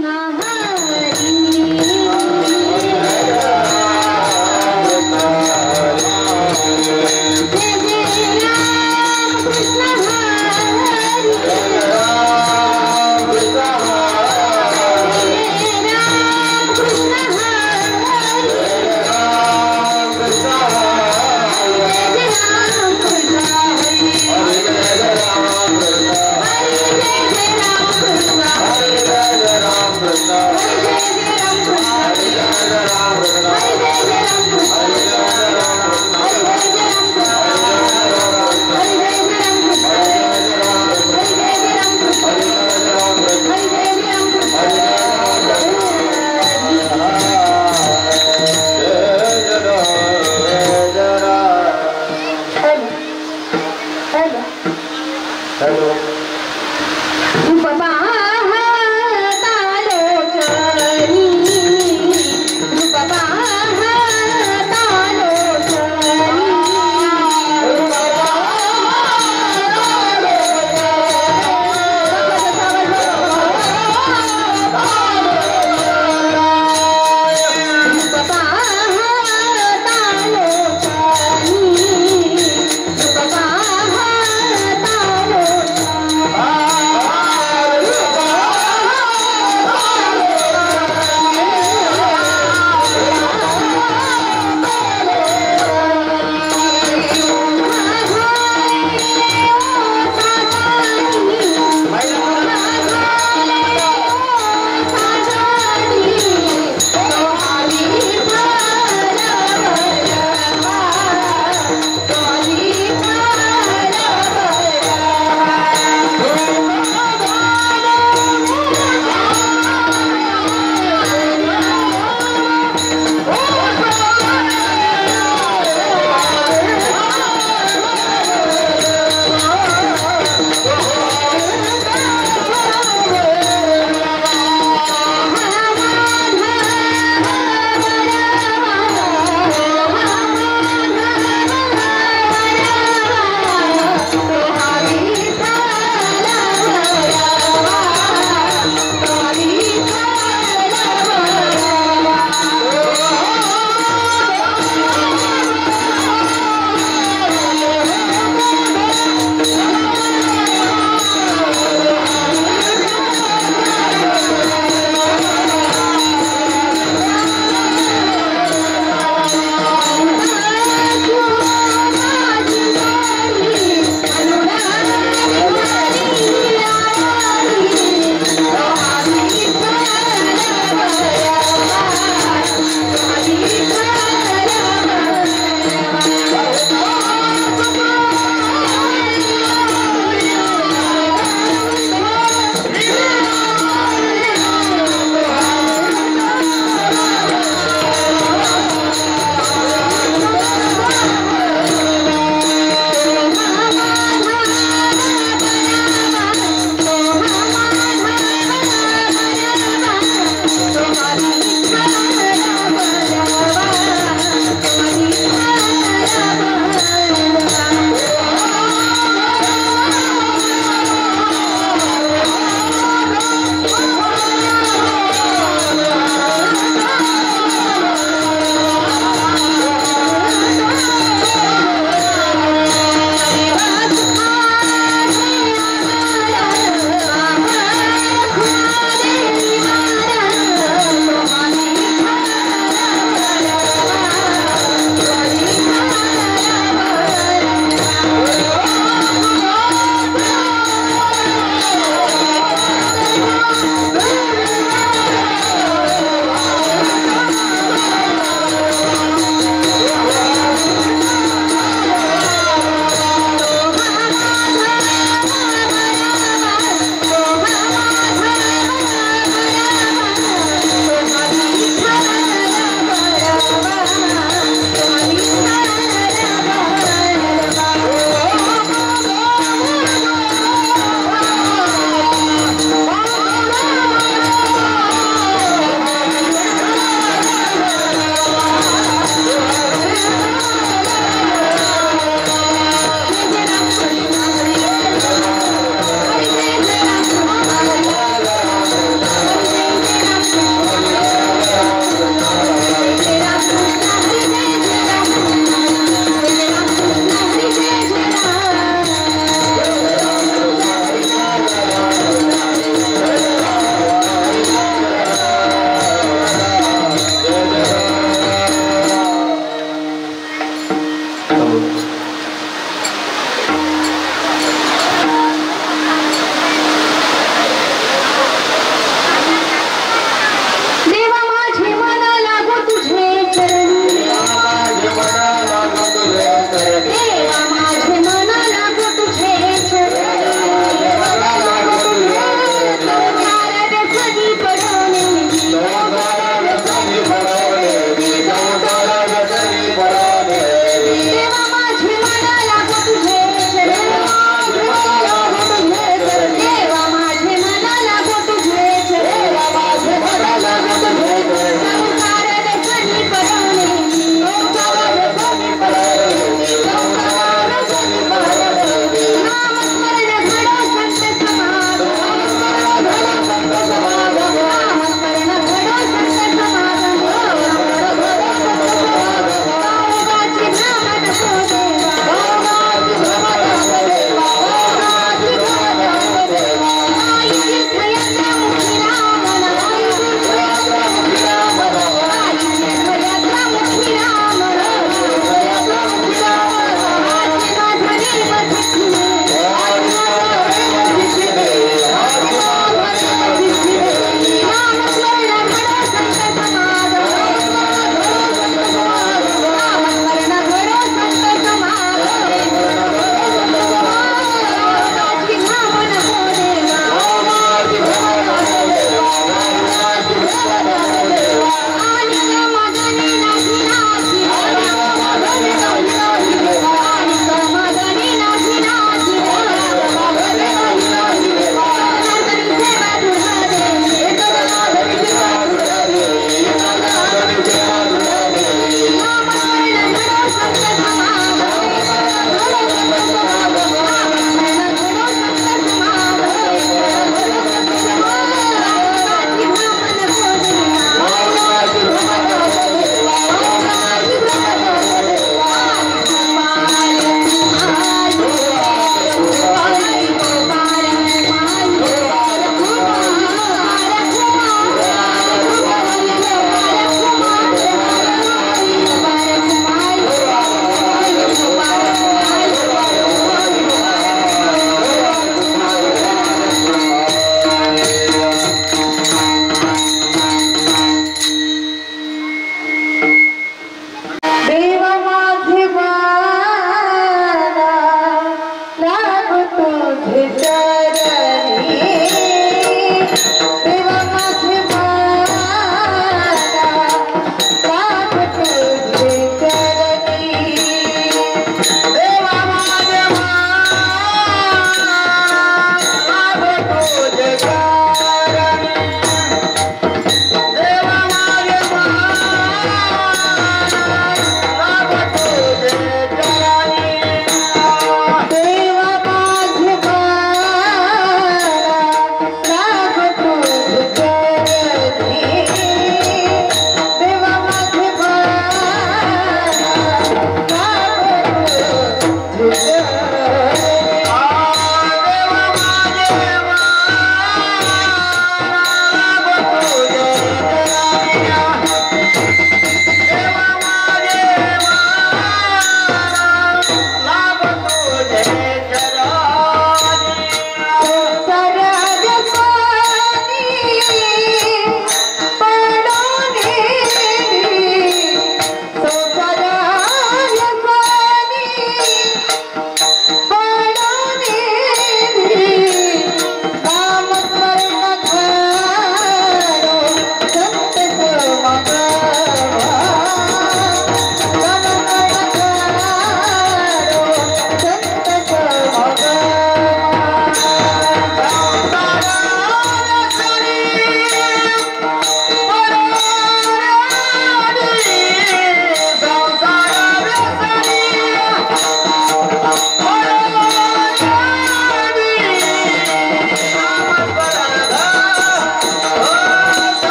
Krishna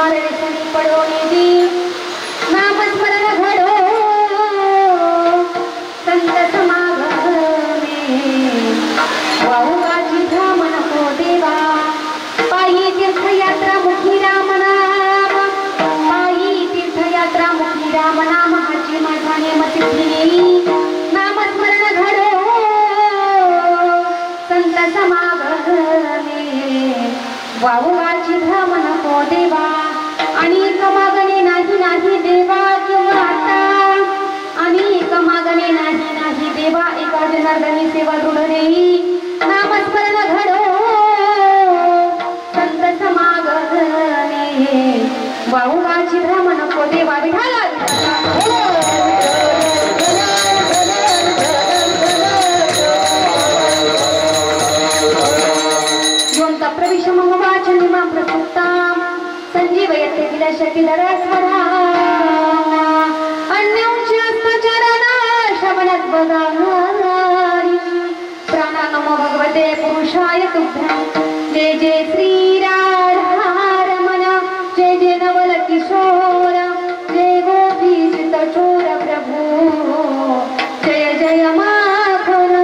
मारे व्यसनी पडोनी दी नामस्मरण घडो संत समागमे वाहुगाची धाम नको देवा पायी तीर्थयात्रा मुखी राम नाम पायी तीर्थयात्रा मुखी राम नाम हाची माझा नेम सिद्धी नामस्मरण घडो संत समागमे वाहुगाची धाम नको देवा अनेक मागणे नाही नाही देवा किंवा आता अनेक मागणे नाही नाही देवा एका जनार्दनी सेवा दृढ देई नामस्मरण घडो संत समागमे वाहुगाची धाम नको देवा विठाला प्रविश मम वाचनिमा प्रसुप्तां संजीवयते किल शकिलरस्वरा अन्योच्यस्तचरणा श्रवणद्वदारि प्राणा नमो भगवते पुरुषाय तुभ्यं जय जय श्री राधारमण जय जय नवल किशोर जय गोपीचित चोर प्रभु जय जय माखन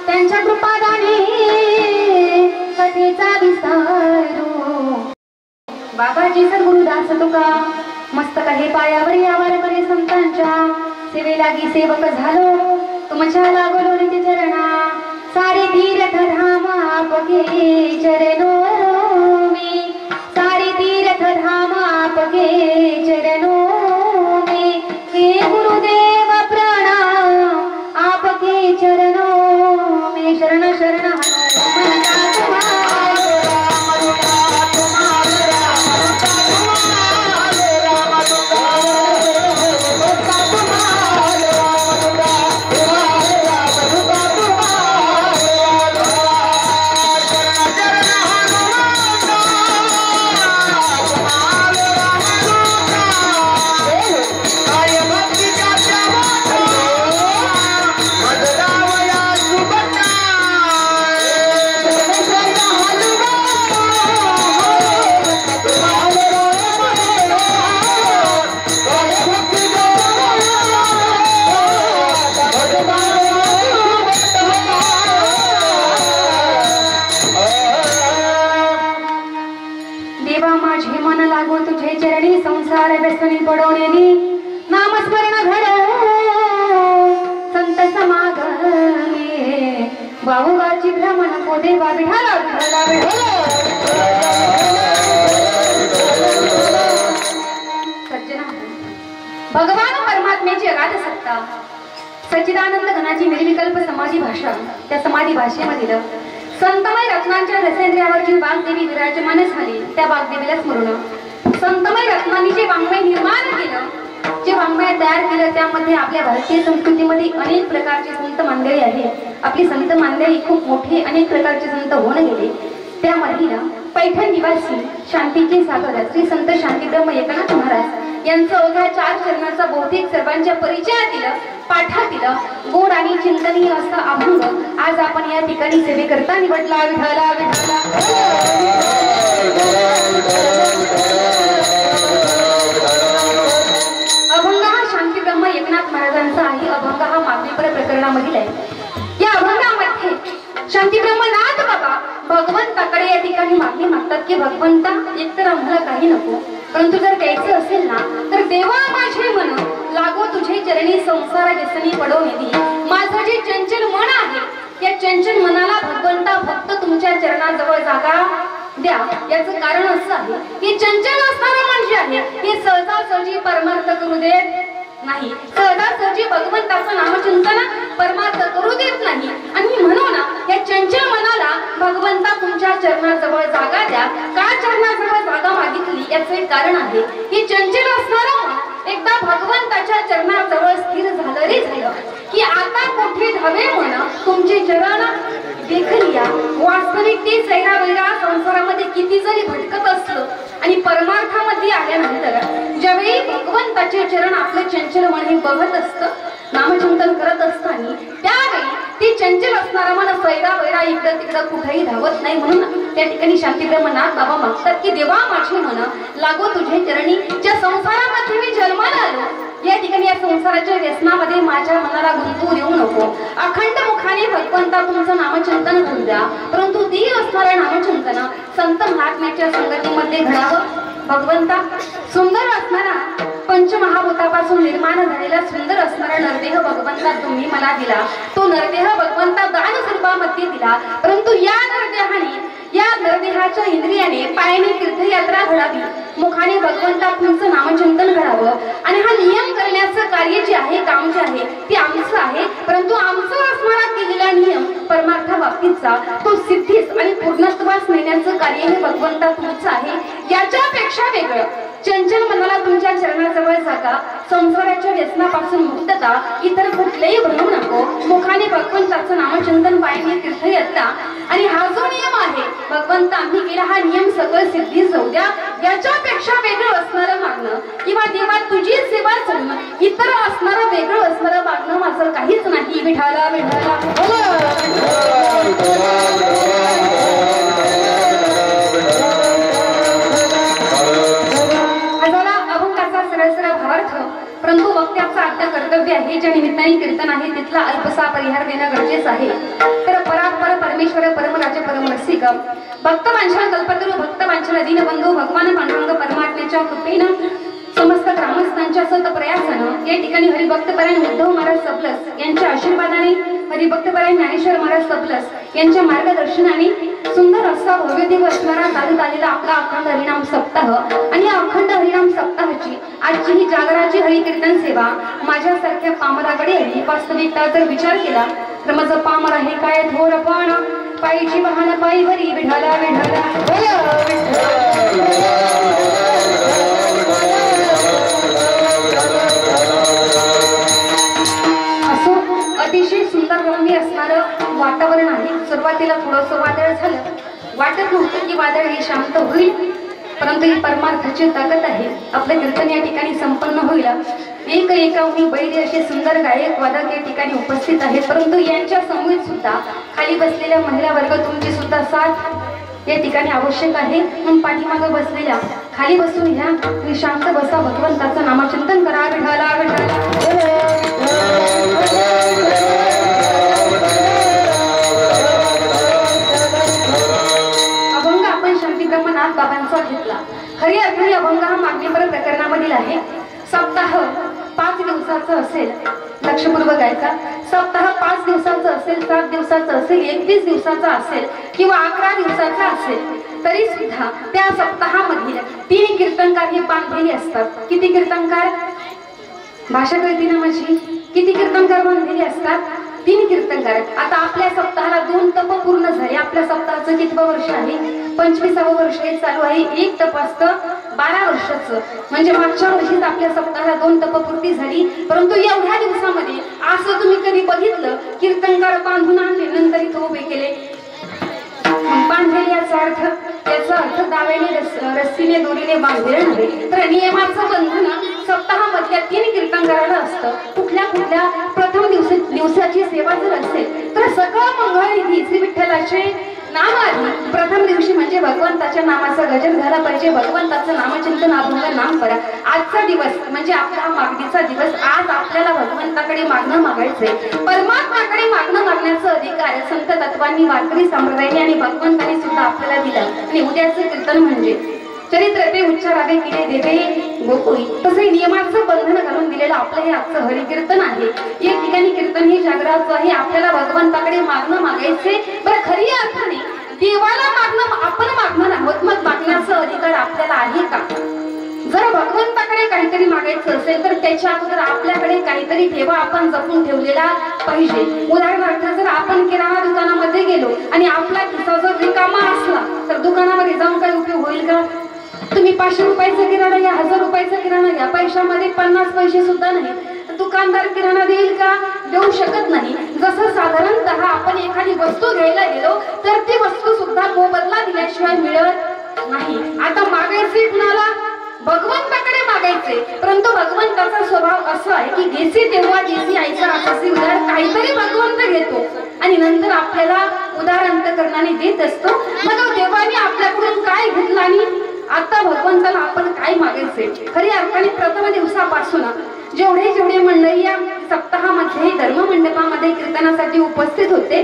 त्यांच्या कृपादाने कथेचा विस्तारू बाबाजी सद्गुरुदास तुका मस्तक हे पायावर यावर करे संतांच्या सेवे लागी सेवक झालो तुमच्या लागलो नित्य चरणा सारे तीर्थ धाम आपके चरणो में सारे तीर्थ धाम आपके चरणो में हे गुरुदेव प्रणाम आपके चरणों में शरण शरण वाहुगाची भ्रमण को देवा विठाला विठाला सज्जना भगवान परमात्म्याची अगाध सत्ता सच्चिदानंद घनाची निर्विकल्प समाधी भाषा त्या समाधी भाषेमधील संतमय रत्नांच्या रसेंद्रियावर जी वाग्देवी विराजमान झाली त्या वाग्देवीला स्मरण संतमय रत्नांनी जे वाङ्मय निर्माण केलं जे वाङ्मय तयार केलं त्यामध्ये आपल्या भारतीय संस्कृतीमध्ये अनेक प्रकारचे संत मंडळी आहेत आपली संत मंडळी खूप मोठी अनेक प्रकारचे संत होऊन गेले त्यामध्ये पैठण निवासी शांतीचे सागर श्री संत शांतीब्रह्म एकनाथ महाराज यांचं अवघ्या 4 चरणाचा बहुतेक सर्वांच्या परिचयातील पाठातील गोड आणि चिंतनीय असा अभंग आज आपण या ठिकाणी सेवेकरता निवडला विठाला विठाला अभंग हा शांतीब्रह्म एकनाथ महाराजांचा आहे अभंग हा मागणीपर प्रकरणामधील आहे या अभंगामध्ये शांतीब्रह्मनाथ बाबा भगवंताकडे या ठिकाणी मागणी मागतात की भगवंता एकतर आम्हाला काही नको परंतु जर द्यायचं असेल ना तर देवा माझे मन लागो तुझे चरणी संसार व्यसनी पडवणी माझं जे चंचल मन आहे या चंचल मनाला भगवंता फक्त तुमच्या चरणाजवळ जागा द्या याचं कारण असं आहे की चंचल असणारं म्हणजे आहे हे सहजासहजी परमार्थ करू देत नाही सहजासहजी भगवंताचं नामचिंतन परमार्थ करू देत नाही आणि म्हणून या चंचल मनाला भगवंता तुमच्या चरणाजवळ जागा द्या का चरणाजवळ जागा मागितली याचं एक कारण आहे की चंचल असणारं एकदा भगवंताच्या चरणाजवळ स्थिर झालं रे झालं की आता कुठे धावे मन तुमचे चरण देखलिया वास्तविक ते सैरावैरा संसारामध्ये किती जरी भटकत असलं आणि परमार्थामध्ये आल्यानंतर ज्यावेळी भगवंताचे चरण आपलं चंचल मन हे बघत असतं नामचिंतन करत असताना त्यावेळी ते चंचल असणारा मन सैरावैरा इकडं तिकडं कुठेही धावत नाही म्हणून त्या ठिकाणी शांतीब्रह्मनाथ बाबा मागतात की देवा माझे मन लागो तुझे चरणी ज्या संसारामध्ये मी जन्माला आलो या ठिकाणी या संसाराच्या व्यसनामध्ये माझ्या मनाला गुंतवू देऊ नको अखंड मुखाने भगवंता तुमचं नामचिंतन करू द्या परंतु ती असणारं नामचिंतन संत महात्म्याच्या संगतीमध्ये घडावं भगवंता सुंदर असणारा पंचमहाभूतापासून निर्माण झालेला सुंदर असणारा नरदेह भगवंता तुम्ही मला दिला तो नरदेह भगवंता दान स्वरूपामध्ये दिला परंतु या नरदेहाच्या इंद्रियाने पायाने तीर्थयात्रा घडावी मुखाने भगवंता तुमचं नामचिंतन घडावं आणि हा नियम करण्याचं कार्य जे आहे काम जे आहे ते आमचं आहे परंतु आमचं असणारा केलेला नियम परमार्था बाबतीतचा तो सिद्धीस आणि पूर्णत्वास नेण्याचं कार्य हे भगवंता तुमचं आहे याच्यापेक्षा वेगळं चंचल मनाला तुमच्या चरणाजवळ जागा संसाराच्या व्यसनापासून मुक्तता इतर कुठलेही बनवू नको मुखाने भगवंताचं नामचिंतन पायाने तीर्थयात्रा आणि हा जो नियम आहे भगवंता आम्ही केला हा नियम सगळं सिद्धी जाऊ द्या याच्यापेक्षा वेगळं असणारं मागणं किंवा देवा तुझी सेवा सोडणं इतर असणारं वेगळं असणारं मागणं माझं काहीच नाही विठाला विठाला परंतु वक्त्याचा आद्य कर्तव्य आहे ज्या निमित्ताने कीर्तन आहे तिथला अल्पसा परिहार देणं गरजेचं आहे तर परात्पर परमेश्वर परमराज्य परमरसिक भक्तवांछा कल्पतरू भक्तवांछा दीनबंधू भगवान पांडुरंग परमात्म्याच्या कृपेनं समस्त ग्रामस्थांच्या सत प्रयासानं या ठिकाणी हरिभक्तपरायण उद्धव महाराज सबलस यांच्या आशीर्वादाने हरिभक्तपरायण ज्ञानेश्वर महाराज सबलस यांच्या मार्गदर्शनाने सुंदर असा भव्यदेव असणारा चालत आलेला आपला अखंड हरिनाम सप्ताह आणि या अखंड हरिनाम सप्ताहाची आजची ही जागराची हरिकीर्तन सेवा माझ्यासारख्या पामराकडे आली वास्तविकता जर विचार केला तर माझं पामर आहे काय थोरपण पायीची वाहन पायी भरी विठाला विठाला असो अतिशय सुंदर रम्य असणारं वातावरण आहे सुरुवातीला थोडंसं वादळ झालं वाटत नव्हतं की वादळ हे शांत होईल परंतु ही परमार्थाची ताकद आहे आपलं कीर्तन या ठिकाणी संपन्न होईल एकाहून बैरी असे सुंदर गायक वादक या ठिकाणी उपस्थित आहेत परंतु यांच्या समूहीत सुद्धा खाली बसलेल्या महिला वर्ग तुमची सुद्धा साथ या ठिकाणी आवश्यक आहे म्हणून पाठीमागे बसलेल्या खाली बसून घ्या तुम्ही शांत बसा भगवंताचं नामचिंतन करा विठाला विठाला अभंग आपण शांतीब्रह्मनाथ बाबांचा घेतला खरी अर्थाने अभंग हा मागणीपर प्रकरणामधील आहे सप्ताह 5 दिवसाचा सप्ताहाचा असेल, लक्षपूर्वक ऐका, सप्ताह 5 दिवसाचा असेल, 7 दिवसाचा असेल, 21 दिवसाचा असेल किंवा 11 दिवसाचा असेल, तरी सुद्धा त्या सप्ताहामधील 3 कीर्तनकार हे बांधलेले असतात. किती कीर्तनकार? भाषा कळती ना माझी? किती कीर्तनकार बांधलेले असतात? 3 कीर्तनकार. आता आपल्या सप्ताहाला 2 तप पूर्ण झाले. आपल्या सप्ताहाचं कितवं वर्ष आहे? 25वं वर्ष हे चालू आहे. 1 तप असतं 12 वर्षाचं, म्हणजे मागच्या वर्षीच आपल्या सप्ताहाला 2 तप पूर्ती झाली. परंतु एवढ्या दिवसामध्ये असं तुम्ही कधी बघितलं कीर्तनकार बांधून आणले नंतर इथं उभे केले? बांधलेले याचा अर्थ दाव्याने रस्सीने दोरीने बांधलेले नव्हे, तर नियमाचं बंधन सप्ताहामधल्या 3 कीर्तनकाराला असतं. कुठल्या प्रथम दिवसाची सेवा जर असेल तर सकळ मंगळनिधी श्री विठ्ठलाचे नाम आधी प्रथम दिवशी म्हणजे भगवंताच्या नामाचा गजर झाला पाहिजे. भगवंताचं नामचिंतन अभंग नाम करा. आजचा दिवस म्हणजे आपला मागणीचा दिवस. आज आपल्याला भगवंताकडे मागणं मागायचंय. परमात्माकडे मागणं मागण्याचा अधिकार संत तत्वांनी, वारकरी संप्रदायाने आणि भगवंतांनी सुद्धा आपल्याला दिला. आणि उद्याचं कीर्तन म्हणजे चरित्र ते उच्चारावे केले देवे गोकुळी, तसे नियमाचं बंधन घालून दिलेलं आपलं हे आजचं हरिकीर्तन आहे. एक ठिकाणी कीर्तन हे जागराचं आहे. आपल्याला भगवंताकडे मागणं मागायचे. बरं, खरी अर्थाने देवाला मागणं आपण मागणार आहोत, मग मागण्याचा अधिकार आपल्याला आहे का? जर भगवंताकडे काहीतरी मागायचं असेल तर त्याच्या अगोदर आपल्याकडे काहीतरी ठेवा आपण जपून ठेवलेला पाहिजे. उदाहरणार्थ, जर आपण किराणा दुकानामध्ये गेलो आणि आपला खिसा जर रिकामा असला तर दुकानामध्ये जाऊन काही उपयोग होईल का? तुम्ही 500 रुपयाचा किराणा या, 1000 रुपयाचा किराणा या, पैशामध्ये 50 पैसे सुद्धा नाही, दुकानदार किराणा देईल का? देऊ शकत नाही. जसं साधारणतः आपण एखादी वस्तू घ्यायला गेलो तर ती वस्तू सुद्धा मोबदला दिल्याशिवाय मिळत नाही. आता मागायचे कुणाला? भगवंताकडे मागायचे. परंतु भगवंताचा स्वभाव असा आहे की घेसी तेव्हा जेसी आईचा असे उदार, काहीतरी भगवंत घेतो आणि नंतर आपल्याला उदार अंतकरणाने देत असतो. मग देवाने आपल्याकडून काय घेतलं आणि आता भगवंताला आपण काय मागायचे? खरी अर्थाने प्रथम दिवसापासून जेवढे मंडळी या सप्ताहामध्ये धर्म मंडपामध्ये कीर्तनासाठी उपस्थित होते,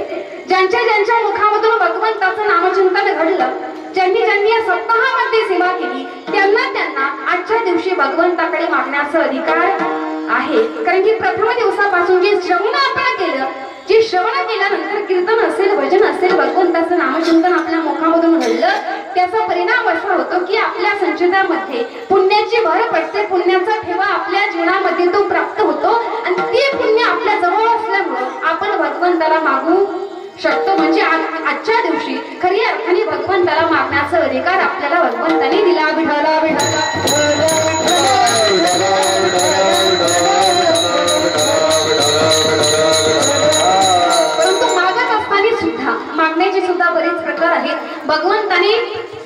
ज्यांच्या मुखामधून भगवंताचं नामचिंतन घडलं, ज्यांनी या सप्ताहामध्ये सेवा केली, त्यांना आजच्या दिवशी भगवंताकडे मागण्याचा अधिकार आहे. कारण की प्रथम दिवसापासून जे श्रवण आपण केलं, जे श्रवण केल्यानंतर कीर्तन असेल, भजन असेल, भगवंताचं नामचिंतन आपल्या मुखामधून घडलं, त्याचा परिणाम असा होतो की आपल्या संचितामध्ये पुण्याची भर पडते. पुण्याचा ठेवा आपल्या जीवनामध्ये तो प्राप्त होतो आणि ते पुण्य आपल्या जवळ असल्यामुळं आपण भगवंताला मागू शकतो. म्हणजे आजच्या दिवशी खरी अर्थाने भगवंताला मागण्याचा अधिकार आपल्याला भगवंताने दिला. विठ्ठला परंतु मागत असताना सुद्धा मागण्याचे सुद्धा बरेच प्रकार आहेत. भगवंताने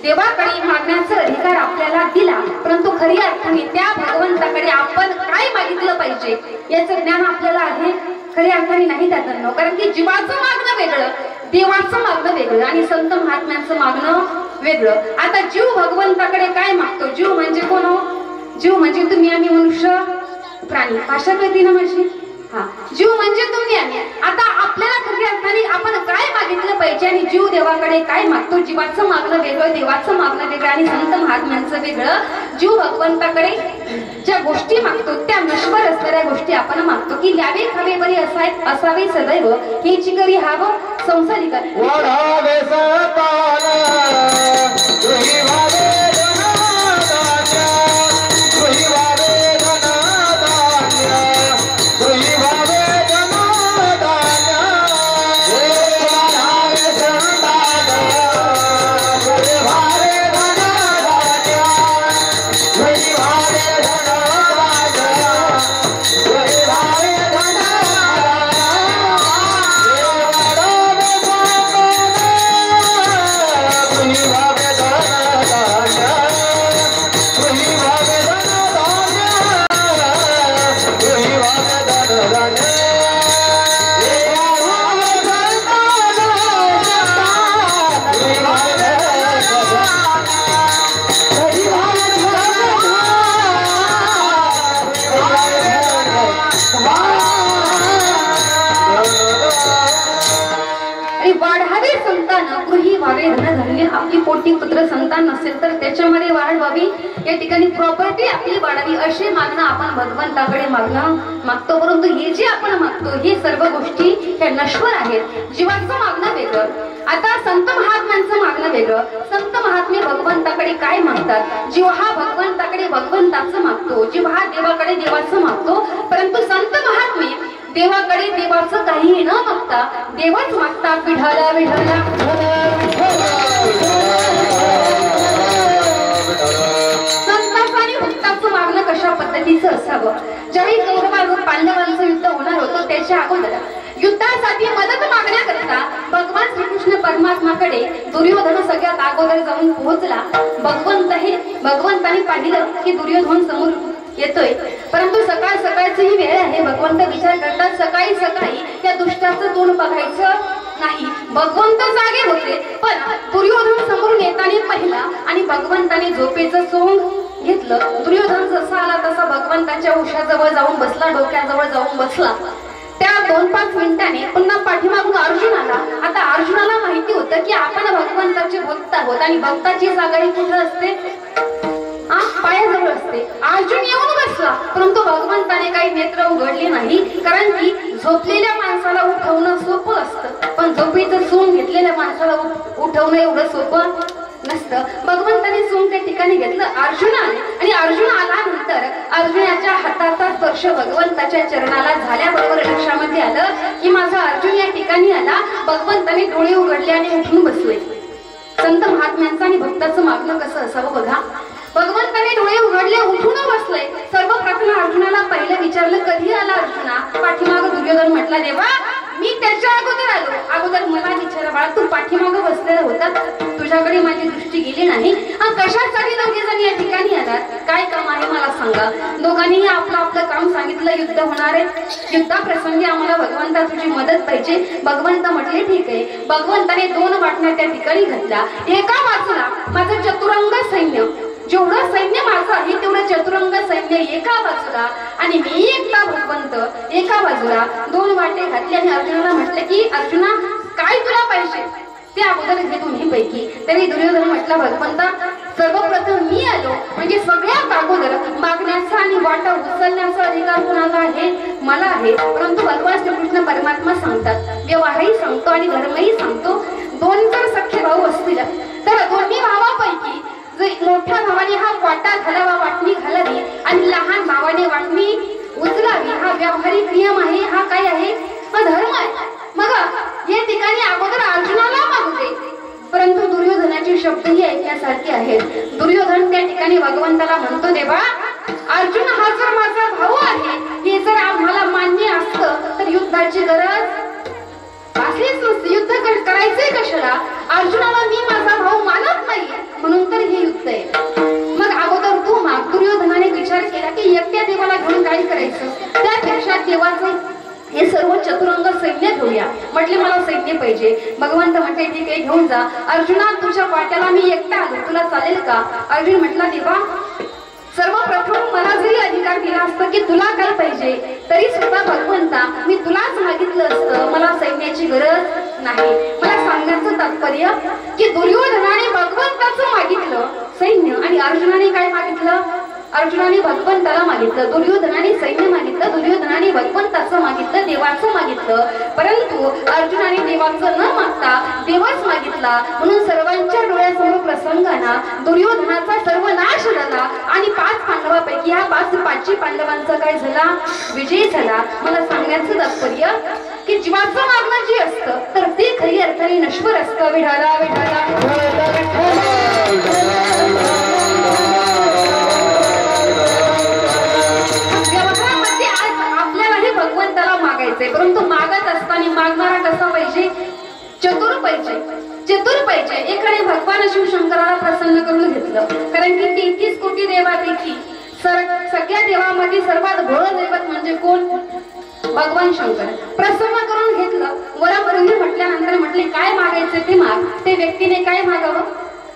देवाकडे मागण्याचा अधिकार आपल्याला दिला, परंतु खरी अर्थाने त्या भगवंताकडे आपण काय मागितलं पाहिजे याचं ज्ञान आपल्याला आहे? खरी अर्थाने नाही त्यातनं. कारण की जीवाचं मागणं वेगळं, देवाचं मागणं वेगळं आणि संत महात्म्यांचं मागणं वेगळं. आता जीव भगवंताकडे काय मागतो? जीव म्हणजे कोण हो? जीव म्हणजे तुम्ही आम्ही मनुष्य प्राणी. भाषा कळती ना माझी? हा, जीव म्हणजे तुम्ही आम्ही. आता आपल्याला खरी अर्थाने आपण काय मागितलं पाहिजे आणि जीव देवाकडे काय मागतो? जीवाचं मागणं वेगळं, देवाचं मागणं वेगळं आणि संत महात्म्यांचं वेगळं. जीव भगवंताकडे ज्या गोष्टी मागतो त्या नश्वर असणाऱ्या गोष्टी आपण मागतो की द्यावे खावे बरे असावे सदैव हेची करी हावं संसारिक वाढावे संतान गृही व्हावे धन धरले. आपली पोटी पुत्र संतान नसेल तर त्याच्यामध्ये वाढ व्हावी, या ठिकाणी प्रॉपर्टी आपली वाढावी असे मागणं आपण भगवंताकडे मागतो. परंतु हे जे आपण मागतो हे सर्व गोष्टी ह्या नश्वर आहेत. जीवाचं मागणं वेगळं, आता संत महात्म्यांचं मागणं वेगळं. संत महात्मे भगवंताकडे काय मागतात? जीव हा भगवंताकडे भगवंताचं मागतो, जीव हा देवाकडे देवाचं मागतो. परंतु संत महात्मे देवाकडे देवाचं काहीही न मागता देवच मागतात. विठाला विठाला संतांचं आणि भक्ताचं मागणं कशा पद्धतीचं असावं? ज्यावेळी कौरव पांडवांचं युद्ध होणार होतं त्याच्या अगोदर युद्धासाठी मदत मागण्याकरता भगवान श्रीकृष्ण परमात्माकडे दुर्योधन सगळ्यात अगोदर जाऊन पोहोचला. भगवंताने पाहिलं की दुर्योधन समोर येतोय, परंतु सकाळ सकाळची ही वेळ आहे. भगवंत विचार करतात सकाळी सकाळी त्या दुष्टाचं तोंड बघायचं नाही. भगवंत जागे होते, पण दुर्योधन समोरून येताना पहिला आणि भगवंताने झोपेचं सोंग घेतलं. दुर्योधन जसा आला तसा भगवंताच्या उशाजवळ जाऊन बसला, डोक्याजवळ जाऊन बसला. त्या 2-5 मिनिटांनी पुन्हा पाठीमागून अर्जुन आला. आता अर्जुनाला माहिती होतं की आपण भगवंताचे भक्त आहोत आणि भक्ताची जागा ही कुठं असते? पायाजवळ असते. अर्जुन येऊन बसला, परंतु भगवंताने काही नेत्र उघडले नाही, कारण की झोपलेल्या माणसाला उठवणं सोपं असतं, पण झोपेचं सोंग घेतलेल्या माणसाला उठवणं एवढं सोपं नसतं. भगवंताने सोंग त्या ठिकाणी घेतलं. अर्जुन आले आणि अर्जुन आल्यानंतर अर्जुनाच्या हाताचा स्पर्श भगवंताच्या चरणाला झाल्याबरोबर लक्षामध्ये आलं की माझा अर्जुन या ठिकाणी आला. भगवंताने डोळे उघडले आणि उठून बसले. संत महात्म्यांचं आणि भक्ताचं मागणं कसं असावं बघा. भगवंताने डोळे उघडले, उठून बसले. सर्वप्रथम अर्जुनाला पहिलं विचारलं कधी आला अर्जुना? पाठीमाग दुर्योधन म्हटला देवा मी त्याच्या अगोदर आलो. अगोदर मला विचार बाळा तू पाठीमाग बसलेला होता, तुझ्याकडे माझी दृष्टी गेली नाही. कशासाठी दोघे जण या ठिकाणी आलात? काय काम आहे मला सांगा. दोघांनीही आपलं आपलं काम सांगितलं. युद्ध होणार आहे, युद्धाप्रसंगी आम्हाला भगवंता तुझी मदत पाहिजे. भगवंत म्हटले ठीक आहे. भगवंताने 2 वाटण्या त्या ठिकाणी घातल्या. एका बाजूला माझं चतुरंग सैन्य, जेवढं सैन्य माझं आहे तेवढं चतुरंग सैन्य एका बाजूला आणि मी एकटा भगवंत एका बाजूला. 2 वाटे घातले आणि अर्जुनाला म्हटले की अर्जुना काय तुला पाहिजे ते अगोदर घे दोन्ही पैकी. तरी दुर्योधन म्हटला भगवंता सर्वप्रथम मी आलो म्हणजे सगळ्यात अगोदर मागण्याचा आणि वाटा उचलण्याचा अधिकार कोणाला आहे? मला आहे. परंतु भगवान श्रीकृष्ण परमात्मा सांगतात, व्यवहारही सांगतो आणि धर्मही सांगतो. 2 जर सख्खे भाऊ असतील तर दोन्ही भावापैकी मोठ्या भावाने हा वाटा घालावा, वाटणी घालावी आणि लहान भावाने वाटणी उचलावी. हा व्यावहारिक नियम आहे. हा काय आहे? हा धर्म आहे. मग या ठिकाणी अगोदर अर्जुनाला मागू दे. परंतु दुर्योधनाचे शब्दही ऐकण्यासारखे आहेत. दुर्योधन त्या ठिकाणी भगवंताला म्हणतो देवा अर्जुन हा जर माझा भाऊ आहे हे जर आम्हाला मान्य असतं तर युद्धाची गरज असलीच नसते. युद्ध करायचंय कशाला? अर्जुनाला मी माझा भाऊ मानत नाही म्हणून तर हे युद्ध आहे. मग अगोदर तू माग. दुर्योधनाने विचार केला की एकट्या देवाला घेऊन काय करायचं, त्यापेक्षा देवाचं हे सर्व चतुरंग सैन्य घेऊया. म्हटले मला सैन्य पाहिजे. भगवंत म्हटले ठीक आहे घेऊन जा. अर्जुना तुझ्या वाट्याला मी एकटा आलो, तुला चालेल का? अर्जुन म्हटला देवा सर्वप्रथम मला जरी अधिकार दिला असता की तुला काय पाहिजे तरी सुद्धा भगवंता मी तुलाच मागितलं असतं, मला सैन्याची गरज नाही. मला सांगण्याचं तात्पर्य की दुर्योधनाने भगवंताचं मागितलं सैन्य आणि अर्जुनाने काय मागितलं? अर्जुनाने भगवंताला मागितलं. दुर्योधनाने सैन्य मागितलं, दुर्योधनाने भगवंताचं मागितलं, देवाचं मागितलं. परंतु अर्जुनाने देवाचं न मागता देवच मागितला. म्हणून सर्वांच्या डोळ्यासमोर प्रसंगाना दुर्योधनाचा सर्व नाश झाला आणि 5 पांडवापैकी ह्या 5 पांडवांचा काय झाला? विजय झाला. मला सांगण्याचं तात्पर्य की जीवाचं मागणं जे असतं तर ते खरी अर्थाने नश्वर असतं. विठाला विठाला व्यवहारामध्ये आज आपल्यालाही भगवंताला मागायचंय, परंतु मागत असताना मागणारा कसा पाहिजे? चतुर पाहिजे. चतुर पाहिजे. एकाने भगवान शिवशंकराला प्रसन्न करून घेतलं, कारण की 33 कोटी देवापैकी सगळ्या देवामध्ये सर्वात भोळं दैवत म्हणजे कोण? भगवान शंकर. प्रसन्न करून घेतलं. वरबरुही म्हटल्यानंतर म्हटले काय मागायचे ते माग. ते व्यक्तीने काय मागावं?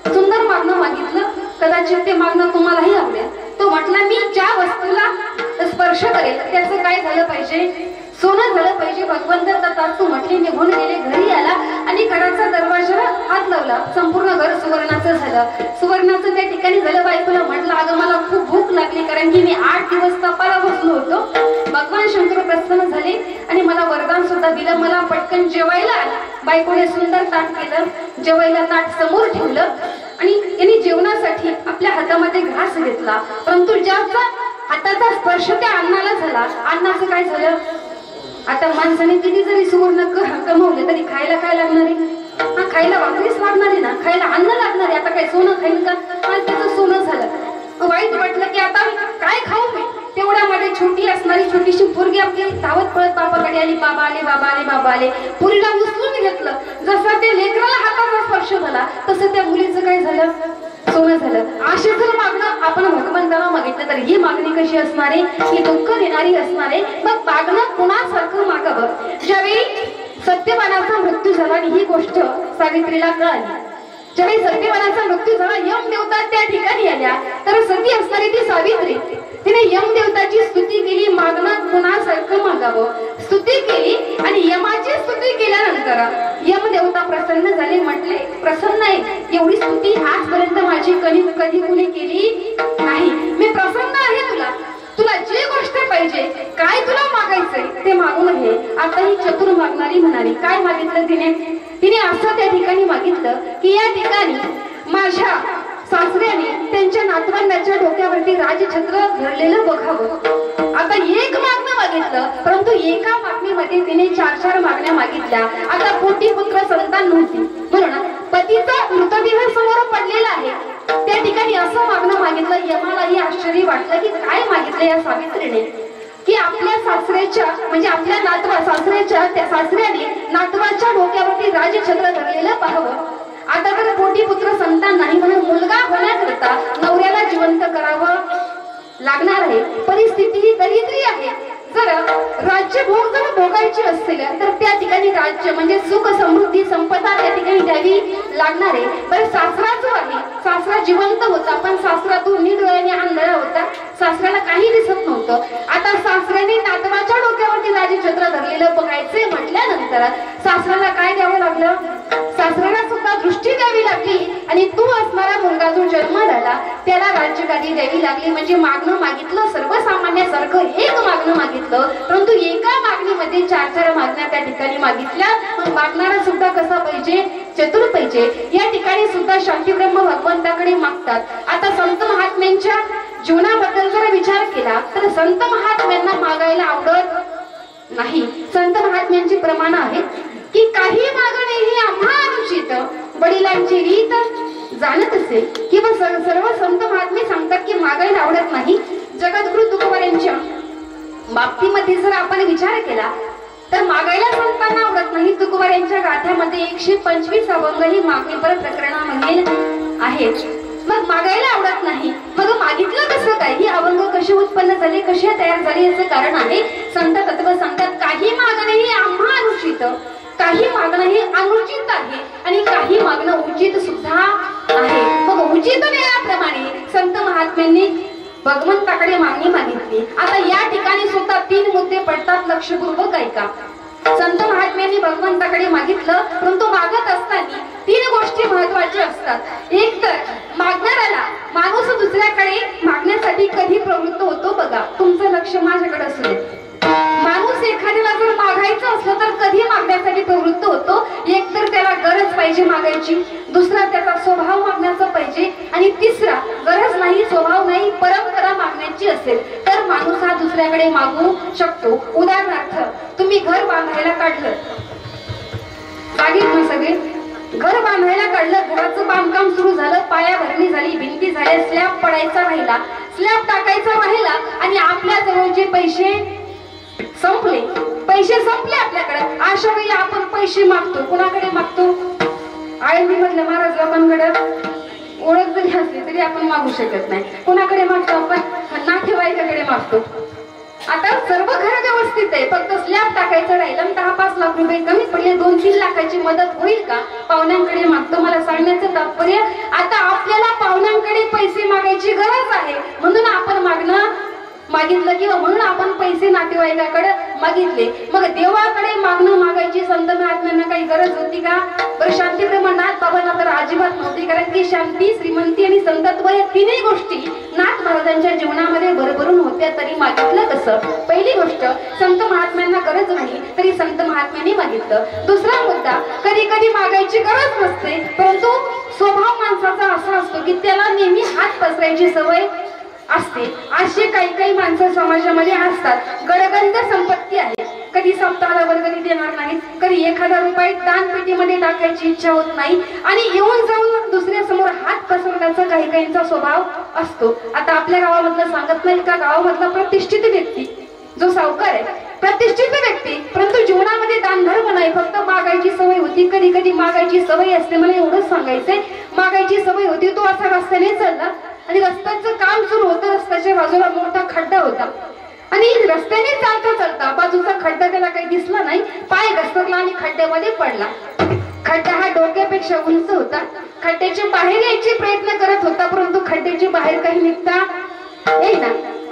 सुंदर मागणं मागितलं. कदाचित ते मागणं तुम्हालाही आवडेल. तो म्हटला मी ज्या वस्तूला स्पर्श करेल त्याचं काय झालं पाहिजे? सोनं झालं पाहिजे. भगवंत तू म्हटले निघून गेले, घरी आला आणि संपूर्ण घर सुवर्णाचं झालं. सुवर्णाचं त्या ठिकाणी झालं. बायकोला म्हटलं अगं मला खूप भूक लागली, कारण की मी 8 दिवस तपाला बसलो होतो. भगवान शंकर प्रसन्न झाले आणि मला वरदान सुद्धा दिलं. मला पटकन जेवायला आलं. बायकोने सुंदर ताट केलं, जेवायला ताट समोर ठेवलं आणि त्यांनी जेवणासाठी आपल्या हातामध्ये घास घेतला. परंतु ज्याचा हाताचा स्पर्श त्या अन्नाला झाला, अन्नाचं काय झालं? आता माणसाने किती जरी सुवर्ण कमवले तरी खायला काय लागणार आहे? हा, खायला भाकरीच लागणार आहे ना, खायला अन्न लागणार आहे. आता काय सोनं खाईल का? आज त्याचं सोनं झालं. वाईट वाटलं की आता काय खाऊ मी? तेवढ्यामध्ये छोटी असणारी छोटीशी पोरगी आपली धावत पळत बाबाकडे आली. बाबा आले, बाबा आले, बाबा आले. पोरीला उचलून घेतलं. जसं ते लेकराला हाताचा स्पर्श झाला तसं त्या मुलीचं काय झालं? सोनं झालं. अशी जर मागणं आपण भगवंताला मागितलं तर ही मागणी कशी असणार आहे? ही दुःख देणारी असणार आहे. मग मागणं कुणासारखं मागावं? ज्यावेळी सत्यवानाचा मृत्यू झाला आणि ही गोष्ट सावित्रीला कळाली, ज्यावेळी सत्यवानाचा मृत्यू झाला, यम देवता त्या ठिकाणी आल्या, तर सती असणारी ती सावित्री तिने यम देवताची स्तुती केली. मागणं कुणासारखं मागावं स्तुती केली आणि यमाची स्तुती केल्यानंतर यम देवता प्रसन्न झाले. म्हटले प्रसन्न आहे, एवढी स्तुती आजपर्यंत माझी कधी कुणी केली नाही. मी प्रसन्न आहे तुला. तुला जी गोष्ट पाहिजे, काय तुला मागायचंय ते मागून घे. आता ही चतुर मागणारी म्हणाली. काय मागितलं तिने असं त्या ठिकाणी मागितलं की या ठिकाणी माझ्या सासऱ्याने त्यांच्या नातवंडाच्या डोक्यावरती राजछत्र धरलेलं बघावं. आता एक मागणं मागितलं, परंतु एका मागणीमध्ये तिने 4 मागण्या मागितल्या. आता पोटी पुत्र संतान नव्हती, म्हणून पतीचा मृतदेह समोर पडलेला आहे. त्या ठिकाणी असं मागणं मागितलं. यमालाही आश्चर्य वाटलं की काय मागितलं या सावित्रीने, की आपल्या सासऱ्याच्या म्हणजे आपल्या सासऱ्याच्या त्या सासऱ्याने नातवाच्या डोक्यावरती राजछत्र धरलेलं पाहावं. आता तर पोटी पुत्र संतान नाही, म्हणून मुलगा होण्याकरता नवऱ्याला जिवंत करावं लागणार आहे. परिस्थिती ही दरिद्री आहे. जर राज्य भोग जर भोगायची असतील तर त्या ठिकाणी राज्य म्हणजे सुख समृद्धी संपदा त्या ठिकाणी द्यावी लागणार आहे. बरं सासरा जो आहे, सासरा जिवंत होता पण सासरा तो निडोळ्याने आंधळा होता. सासऱ्याला काही दिसत नव्हतं. आता सासऱ्याने नातवाच्या डोक्यावरती राजछत्र धरलेलं बघायचे म्हटल्यानंतर सासऱ्याला काय द्यावं लागलं? सासऱ्याला सुद्धा दृष्टी द्यावी लागली आणि तू असणारा मुलगा जो जन्माला आला त्याला राज्यगादी द्यावी लागली. म्हणजे मागणं मागितलं सर्वसामान्यासारखं एक मागणं मागितलं, परंतु एका मागणीमध्ये 4 मागण्या त्या ठिकाणी मागितल्या. मग मागणारा सुद्धा कसा पाहिजे? चतुर पाहिजे. या ठिकाणी सुद्धा शांतीब्रह्म भगवंताकडे मागतात. आता संत महात्म्यांच्या जीवनाबद्दल जर विचार केला तर संत महात्म्यांना मागायला आवडत नाही. संत महात्म्यांची प्रमाण आहेत की काही मागणे ही आम्हा अनुचित, वडिलांची रीत जाणत असेल किंवा सर्व संत महात्मे सांगतात की मागायला आवडत नाही. जगद्गुरु तुकोबारायांच्या बाबतीमध्ये जर आपण विचार केला तर मागायला संतांना आवडत नाही. तुकोबारायांच्या गाथ्यामध्ये 125 अभंग ही मागणीपर प्रकरणामध्ये आहेत. मग मागायला आवडत नाही, मग मागितलं कसं काय? ही अभंग कशी उत्पन्न झाली, कशी तयार झाली याचं कारण आहे. संत तत्व सांगतात काही मागणे ही आम्हा अनुचित, काही मागणं हे अनुचित आहे आणि काही मागणं उचित सुद्धा आहे. मग उचित वेळाप्रमाणे संत महात्म्यांनी भगवंताकडे मागणी मागितली. आता या ठिकाणी सुद्धा 3 मुद्दे पडतात, लक्षपूर्वक ऐका. संत महात्म्यांनी भगवंताकडे मागितलं, परंतु मागत असताना 3 गोष्टी महत्वाच्या असतात. एक तर मागणाऱ्याला माणूस दुसऱ्याकडे मागण्यासाठी कधी प्रवृत्त होतो बघा. तुमचं लक्ष माझ्याकडे असू दे. माणूस एखाद्याला जर मागायचं असलं तर कधी मागण्यासाठी प्रवृत्त होतो? एक तर त्याला गरज पाहिजे मागायची, दुसरा त्याचा स्वभाव मागण्याचा पाहिजे आणि तिसरा गरज नाही, स्वभाव नाही, परंपरा मागण्याची असेल तर माणूस हा दुसऱ्याकडे मागू शकतो. उदाहरणार्थ तुम्ही घर बांधायला काढलं, सांगितलं सगळे घर बांधायला काढलं, घराचं बांधकाम सुरू झालं, पायाभरणी झाली, भिंती झाल्या, स्लॅब पडायचा राहिला, स्लॅब टाकायचा राहिला आणि आपल्या जवळचे पैसे संपले आपल्याकडे. अशा वेळी आपण पैसे मागतो. कुणाकडे मागतो? आळंदी मधल्या महाराज लोकांकडे ओळख जरी असली तरी आपण मागू शकत नाही. कुणाकडे मागतो आपण? नातेवाईकाकडे मागतो. आता सर्व घर व्यवस्थित आहे, फक्त स्लॅब टाकायचं राहिलं, 10-5 लाख रुपये कमी पडले, 2-3 लाखाची मदत होईल का? पाहुण्यांकडे मागतो. मला सांगण्याचं तात्पर्य आता आपल्याला पाहुण्यांकडे पैसे मागायची गरज आहे, म्हणून आपण मागितलं किंवा म्हणून आपण पैसे नातेवाईकाकडे मागितले. मग देवाकडे मागणं मागायची संत संत महात्म्यांना काही गरज होती का? बरं शांती ब्रह्मनाथ बाबांना तर अजिबात नव्हती, कारण की शांती, श्रीमंती आणि संतत्व या तीनही गोष्टी नाथ महाराजांच्या जीवनामध्ये भरभरून होत्या. तरी मागितलं कसं? पहिली गोष्ट, संत महात्म्यांना गरज नाही तरी संत महात्म्यांनी मागितलं. दुसरा मुद्दा, कधी कधी मागायची गरज नसते, परंतु स्वभाव माणसाचा असा असतो की त्याला नेहमी हात पसरायची सवय असते. असे काही काही माणसं समाजामध्ये असतात. गडगंज संपत्ती आहे, कधी सप्ताहाला वर्गणी देणार नाही, कधी 1000 रुपये दानपेटीमध्ये टाकायची इच्छा होत नाही आणि येऊन जाऊन दुसऱ्या समोर हात पसरण्याचा काही काहींचा स्वभाव असतो. आता आपल्या गावामधलं सांगत नाही का, गावामधला प्रतिष्ठित व्यक्ती जो सावकार आहे, प्रतिष्ठित व्यक्ती, परंतु जीवनामध्ये दानधर्म नाही, फक्त मागायची सवय होती. कधी कधी मागायची सवय असते. मला एवढंच सांगायचंय, मागायची सवय होती. तो असा रस्त्याने चालला आणि रस्त्याचं काम सुरू होतं. रस्त्याच्या बाजूला मोठा खड्डा होता आणि रस्त्याने चालता चालता बाजूचा खड्डा त्याला काही दिसला नाही, पाय घसरला आणि खड्ड्यामध्ये पडला. खड्डा हा डोक्यापेक्षा उंच होता. खड्ड्याच्या बाहेर यायचे प्रयत्न करत होता, परंतु खड्ड्याच्या बाहेर काही निघता येईना.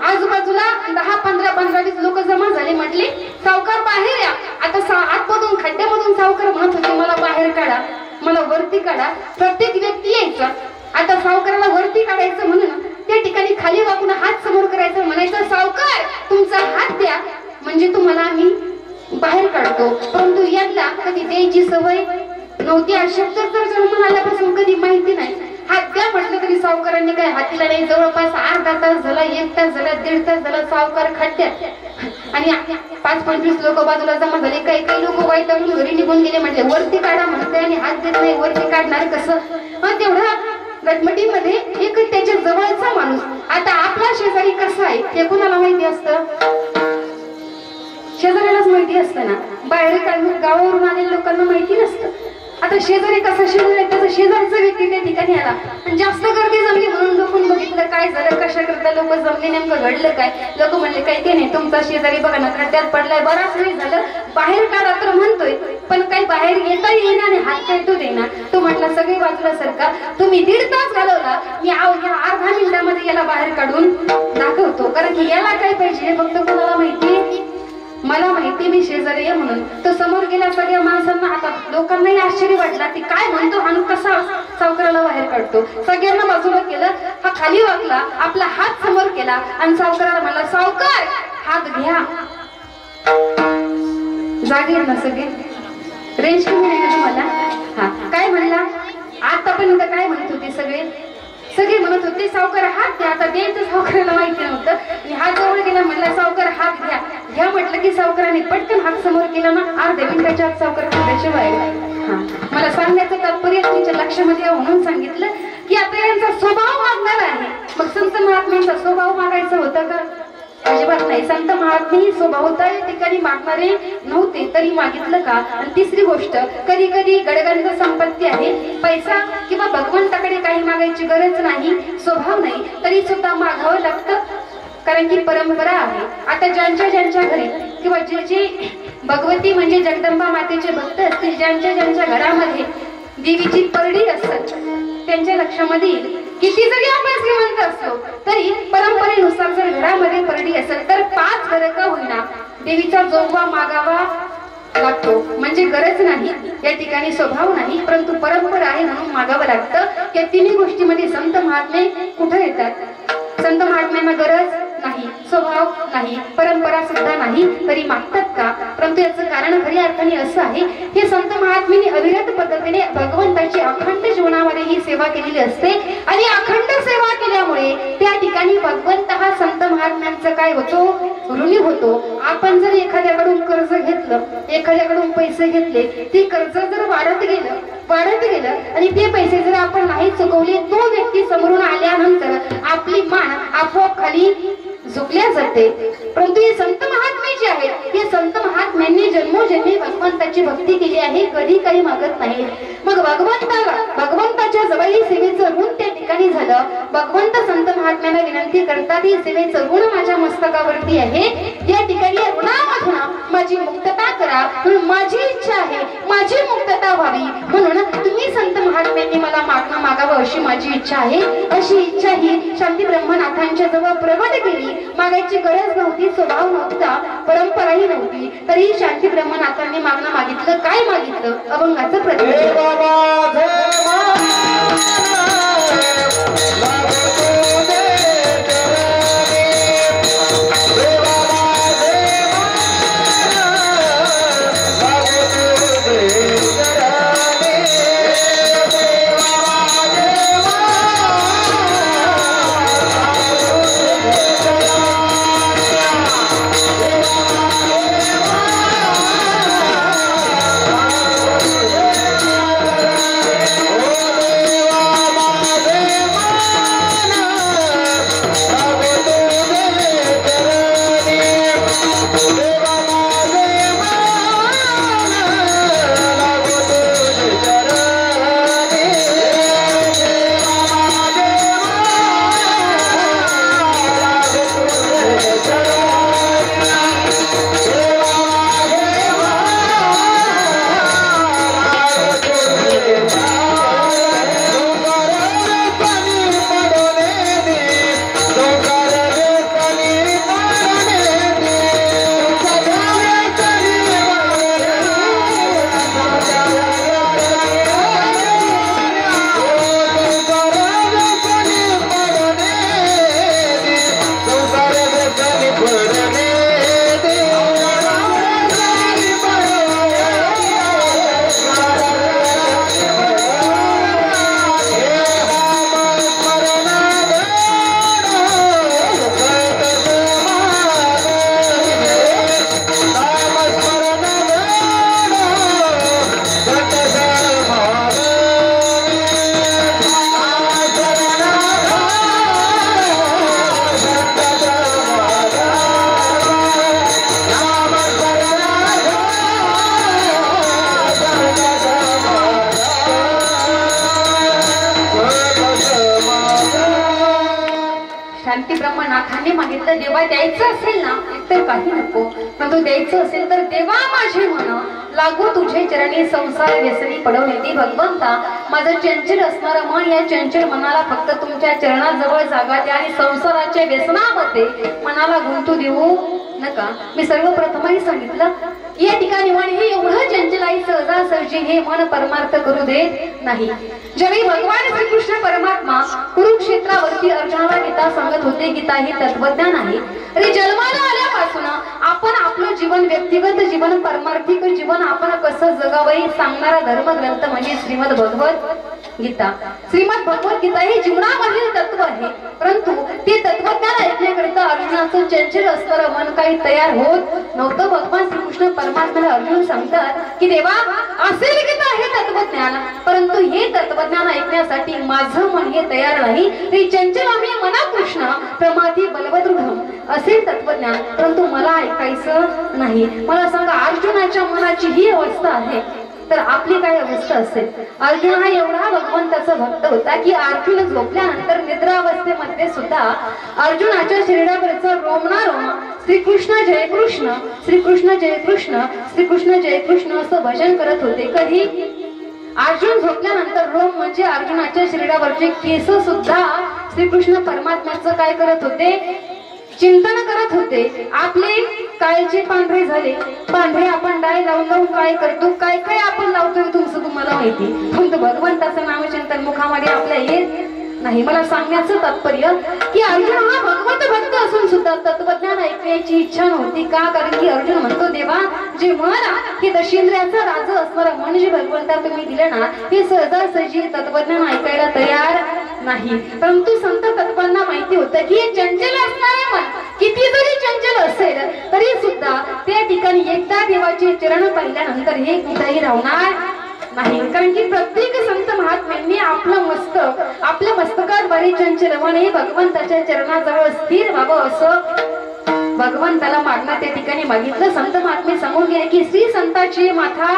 आजूबाजूला 10-15-20 लोक जमा झाले. म्हटले, सावकार बाहेर या. आता आतमधून खड्ड्यामधून सावकार म्हणत होते, मला बाहेर काढा, मला वरती काढा. प्रत्येक व्यक्ती यायचा. आता सावकाराला वरती काढायचं म्हणून त्या ठिकाणी खाली वाकून हात समोर करायचं, म्हणायचं, सावकार तुमचा हात द्या म्हणजे तुम्हाला आम्ही बाहेर काढतो. परंतु यांना कधी द्यायची सवय नव्हती. अशक्त तर जन्म आल्यापासून कधी माहिती नाही. हात द्या म्हटलं तरी सावकारांनी काय हातीला नाही. जवळपास अर्धा तास झाला, 1 तास झाला, 1.5 तास झाला, सावकार खड्ड्यात आणि 5-25 लोक बाजूला जमा झाले. काही काही लोक वैतागून घरी निघून गेले. म्हटले, वरती काढा म्हणते आणि हात देत नाही, वरती काढणार कसं? तेवढा गटमटीमध्ये एक त्याच्या जवळचा माणूस, आता आपला शेजारी कसा आहे हे कुणाला माहिती असतं? शेजाऱ्यालाच माहिती असतं ना. बाहेर गावावरून आलेल्या लोकांना माहिती नसतं. आता शेजारी कसा शेजारी, त्याचा शेजारचा व्यक्ती त्या ठिकाणी आला आणि जास्त गर्दी जमली म्हणून लोकांनी बघितलं काय झालं, कशा करता लोक जमले, नेमकं घडलं काय? लोक म्हणले, काही नाही, तुमचा शेजारी बघा ना खड्ड्यात पडलाय, बराच वेळ झालं, बाहेर काढा तर म्हणतोय, पण काही बाहेर येता येईना आणि हात काय तो देईना. तो म्हटला, सगळी बाजूला सरका, तुम्ही 1.5 तास घालवला, मी या अर्ध्या मिनिटामध्ये याला बाहेर काढून दाखवतो. कारण की याला काय पाहिजे फक्त कोणाला माहिती? मला माहिती, मी शेजारी आहे म्हणून. तो समोर गेला. सगळ्या माणसांना, आता लोकांनाही आश्चर्य वाटला की काय म्हणतो हा, कसा सावकाराला बाहेर काढतो. सगळ्यांना बाजूला केलं. हा खाली वाकला, आपला हात समोर केला आणि सावकाराला म्हणला, सावकार हात घ्या. जागे ना सगळे, रेंज कमी नाही का तुम्हाला? हा, काय म्हणला? आतापर्यंत काय म्हणत होते सगळे म्हणत होते, सावकार हात द्या. आता द्यायचं सावकाराला माहिती नव्हतं आणि हात जवळ गेला, म्हणला, सावकार हात घ्या. घ्या म्हटलं की सावकाराने पटकन हात समोर केला ना, अर्ध्या मिनिटाच्या हात सावकार खड्ड्याच्या बाहेर. हा, मला सांगण्याचं तात्पर्य तुमच्या लक्षामध्ये यावं म्हणून सांगितलं की आता यांचा स्वभाव मागणार आहे. मग संत महात्म्यांचा स्वभाव मागायचा होता का? अजिबात नाही. संत महात्मे स्वभावता या ठिकाणी मागणारे नव्हते, तरी मागितलं का? आणि तिसरी गोष्ट, कधी कधी गडगंज संपत्ती आहे, पैसा किंवा भगवंताकडे काही मागायची गरज नाही, स्वभाव नाही, तरी सुद्धा मागावं लागतं, कारण की परंपरा आहे. आता ज्यांच्या घरी किंवा जे भगवती म्हणजे जगदंबा मातेचे भक्त असतील, ज्यांच्या घरामध्ये देवीची परडी असतात, त्यांच्या लक्षामध्ये किती जरी आपण श्रीमंत असलो तरी परंपरेनुसार जर घरामध्ये परडी असेल तर 5 घर का होईना देवीचा जोगवा मागावा लागतो. म्हणजे गरज नाही या ठिकाणी, स्वभाव नाही, परंतु परंपरा आहे म्हणून मागावं लागतं. या तिन्ही गोष्टीमध्ये संत महात्मे कुठे येतात? संत महात्म्यांना गरज नाही, स्वभाव नाही, परंपरा सुद्धा नाही, तरी मागतात का? परंतु याचं कारण खऱ्या अर्थाने असं आहे, हे संत महात्म्यांनी अविरत पद्धतीने भगवंताची अखंड जीवनामध्ये ही सेवा केलेली असते आणि अखंड सेवा केल्यामुळे त्या ठिकाणी भगवंत हा संत महात्म्यांचा काय होतो? ऋणी होतो. आपण जर एखाद्याकडून कर्ज घेतलं, एखाद्याकडून पैसे घेतले, ते कर्ज जर वाढत गेलं आणि ते पैसे जर आपण नाही चुकवले, तो व्यक्ती समोरून आल्यानंतर आपली मान आपोआप खाली झुकल्या जाते. परंतु हे संत महात्मे जे आहेत, हे संत महात्म्यांनी जन्मोजन्मी भगवंताची भक्ती केली आहे, कधी काही मागत नाही. मग भगवंताच्या जवळ सेवेचं ऋण त्या ठिकाणी झालं. भगवंत संत महात्म्यांना विनंती करतात, ही सेवेचं ऋण माझ्या मस्तकावरती आहे, या ठिकाणी ऋणामधून माझी मुक्तता करा, म्हणून माझी इच्छा आहे, माझी मुक्तता व्हावी, म्हणून तुम्ही संत महात्म्यांनी मला मागणं मागावं अशी माझी इच्छा आहे. अशी इच्छा ही शांती ब्रह्मनाथांच्या जवळ प्रगट केली. मागायची गरज नव्हती, स्वभाव नव्हता, परंपराही नव्हती, तरी शांती ब्रह्मनाथांनी मागणं मागितलं. मागितलं काय मागितलं अभंगाचं प्रत्यक्ष शांती ब्रह्मनाथाने मागितलं देवा द्यायचं असेल ना तर काही नको, पण तो द्यायचं असेल तर देवा माझे मन लागू तुझे चरणी संसार व्यसनी पडवण्याची भगवंता माझं चंचल असणारं मन या चंचल मनाला फक्त तुमच्या चरणाजवळ जागा द्या आणि संसाराच्या व्यसनामध्ये मनाला गुंतू देऊ नका. मी सर्वप्रथमही सांगितलं या ठिकाणी मन हे एवढं चंचलाई सहजासहजी हे मन परमार्थ करू देत नाही. ज्यावेळी भगवान श्रीकृष्ण परमात्मा कुरुक्षेत्रावरती अर्जुनाला गीता सांगत होते, गीता हे तत्वज्ञान आहे. अरे जन्माला आल्यापासून आपण आपलं जीवन व्यक्तिगत जीवन परमार्थिक जीवन आपण कसं जगावं हे सांगणारा धर्मग्रंथ म्हणजे श्रीमद भगवत गीता. श्रीमद भगवत गीता हे जीवनामधील तत्व आहे, परंतु ते तत्वज्ञान ऐकण्याकरिता अर्जुनाचं चंचल असणारं मन काही तयार होत नव्हतं. भगवान श्रीकृष्ण परमात्म्याला अर्जुन सांगतात की देवा असेल गीता हे तत्वज्ञान, परंतु हे तत्वज्ञान ऐकण्यासाठी माझं मन हे तयार नाही. ते चंचल आम्ही मना कृष्ण प्रमाथी बलवदृढ असेल तत्वज्ञान, परंतु मला ऐकायचं नाही. मला सांगा अर्जुनाच्या मनाची ही अवस्था आहे तर आपली काय अवस्था असेल. अर्जुन हा एवढा भगवंताचा भक्त होता की अर्जुन झोपल्यानंतर निद्रावस्थेमध्ये सुद्धा अर्जुनाच्या शरीरावरचा रोमना रोम श्रीकृष्ण जय कृष्ण श्रीकृष्ण जय कृष्ण श्रीकृष्ण जय कृष्ण असं भजन करत होते. कधी अर्जुन झोपल्यानंतर रोम म्हणजे अर्जुनाच्या शरीरावरचे केस सुद्धा श्रीकृष्ण परमात्म्याचं काय करत होते, चिंतन करत होते. आपले काळचे पांढरे झाले, पांढरे आपण डाय लावून लावून काय करतो, काय काय आपण लावतोय तुमचं तुम्हाला माहिती, पण भगवंताचं नामचिंतन मुखामध्ये आपल्या येत नाही. मला सांगण्याचं तात्पर्य की अर्जुन हा भगवंत भक्त असून सुद्धा तत्वज्ञान ऐकण्याची इच्छा नव्हती. का? कारण की अर्जुन म्हणतो देवा जे मन हे दशेंद्रियाचं राज असणारं मन जे भगवंता तुम्ही दिले ना हे सहजासहजी तत्वज्ञान ऐकायला तयार नाही. परंतु संत तत्वांना माहिती होतं की हे चंचल असणारे मन किती जरी चंचल असेल तरी सुद्धा त्या ठिकाणी एकदा देवाचे चरण पाहिल्यानंतर हे कुठेही राहणार नाही. कारण की प्रत्येक संत महात्म्यांनी आपल्या मस्तकाद्वारे चंचल मन हे भगवंताच्या चरणाजवळ स्थिर व्हावं असं भगवंताला मागणं त्या ठिकाणी मागितलं. संत महात्मे समोर गेले की श्री संताची माथा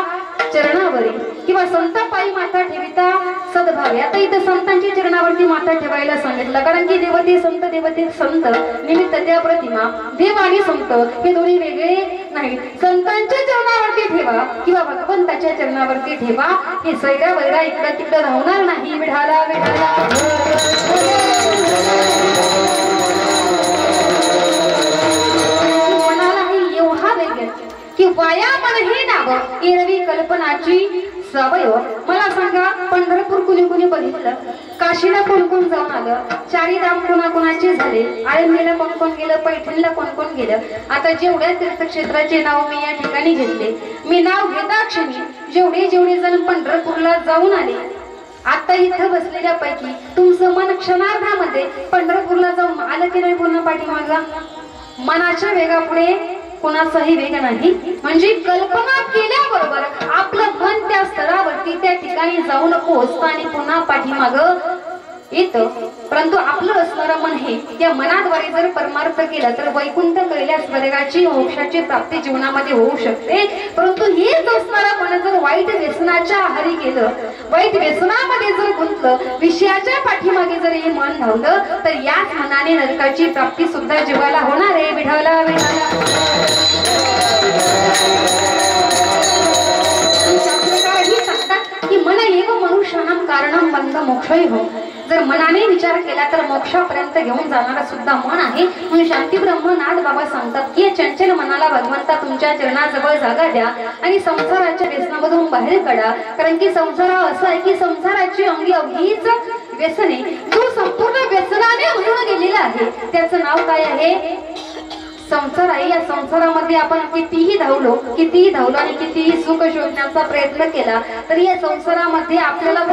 चरणावरी किंवा संत पायी माथा ठेविता सद्भावे. आता इथं संतांच्या चरणावरती माथा ठेवायला सांगितलं, कारण की देवते संत निमित्त त्या प्रतिमा देव आणि संत हे दोन्ही वेगळे नाही. संतांच्या चरणावरती ठेवा किंवा भगवंताच्या चरणावरती ठेवा. हे सैरा वैरा इकडं तिकडं राहणार नाही. विढाला विढाला मनाला एवढा वेग की वायामन हे नाव एरवी कल्पनाची सवय. मला सांगा, पंढरपूर कुणी कुणी बघितलं, काशीला कोण कोण जाऊन आलं, चारीधाम कोणाकोणाचे झाले, आळंदीला कोण कोण गेलं, पैठणला कोण कोण गेलं. आता जेवढ्या तीर्थक्षेत्राचे नाव मी या ठिकाणी घेतले, मी नाव घेता क्षणी जेवढे जेवढे जण पंढरपूरला जाऊन आले, आता इथं बसलेल्या पैकी तुमचं मन क्षणार्धामध्ये पंढरपूरला जाऊन आलं की नाही पुन्हा पाठीमागला? मनाच्या वेगापुढे कोणाचाही वेग नाही. म्हणजे कल्पना केल्याबरोबर आपलं मन त्या स्तरावरती त्या ठिकाणी जाऊन पोहोचतं आणि पुन्हा पाठीमाग येतं. परंतु आपलं असणारं मन हे त्या मनाद्वारे जर परमार्थ केला तर वैकुंठ कैलास स्वर्गाची मोक्षाची प्राप्ती जीवनामध्ये होऊ शकते. परंतु हेच असणारं मन जर वाईट व्यसनाच्या आहारी गेलं, वाईट व्यसनामध्ये जर गुंतलं, विषयाच्या पाठीमागे जर हे मन धावलं, तर याच मनाने नरकाची प्राप्ती सुद्धा जीवाला होणार आहे. विठाला विठाला की मन एव मनुष्यानां कारणं बंध मोक्षही हो. जर मनाने विचार केला तर मोक्षापर्यंत घेऊन जाणारा सुद्धा मन आहे. म्हणून शांती ब्रह्मनाथ बाबा सांगतात की या चंचल मनाला भगवंता तुमच्या चरणाजवळ जागा द्या आणि संसाराच्या व्यसनामधून बाहेर काढा. कारण की संसार असा आहे की संसाराची अंगी अवघीच व्यसने, जो संपूर्ण व्यसनाने भरून गेलेला आहे त्याचं नाव काय आहे? संसार आहे. या संसारामध्ये आपण कितीही धावलो आणि कितीही सुख शोधण्याचा प्रयत्न केला तरी या संसारामध्ये आपल्याला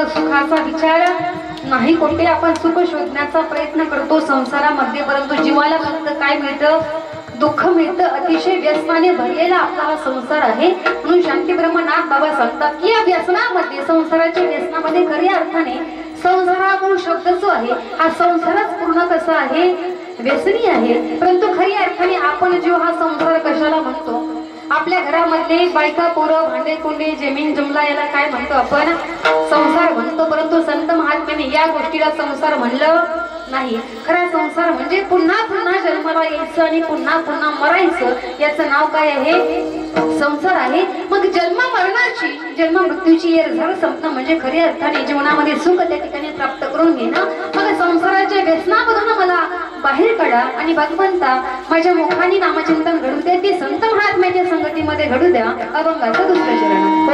सुखाचा विचार नाही कोणते. आपण सुख शोधण्याचा प्रयत्न करतो संसारामध्ये, परंतु जीवाला फक्त काय मिळतं? दुःख मिळतं. अतिशय व्यसनाने भरलेला आपला संसार आहे. म्हणून शांती ब्रह्मनाथ बाबा सांगतात की या व्यसनामध्ये, संसाराच्या व्यसनामध्ये खऱ्या अर्थाने संसारामूळ शब्द जो आहे हा संसारच पूर्ण कसा आहे? व्यसनी आहे. परंतु खऱ्या अर्थाने आपण जो हा संसार कशाला म्हणतो? आपल्या घरामधले बायका पोरं भांडे कोंडे जमीन जुमला याला काय म्हणतो? आपण संसार म्हणतो. परंतु संत महात्म्याने या गोष्टीला संसार म्हणलं नाही. खरा संसार म्हणजे पुन्हा पुन्हा जन्माला यायचं आणि पुन्हा पुन्हा मरायचं, याचं नाव काय आहे? संसार आहे. मग जन्म मृत्यूची येरझार संपणं म्हणजे खऱ्या अर्थाने जीवनामध्ये सुख त्या ठिकाणी प्राप्त करून घेणं. मग संसाराच्या व्यसनामधून मला बाहेर काढा आणि भगवंता माझ्या मुखाने नामचिंतन घडू द्या. ते संत महात्म्याच्या संगतीमध्ये घडू द्या. अभंगाचं दुसरं चरण.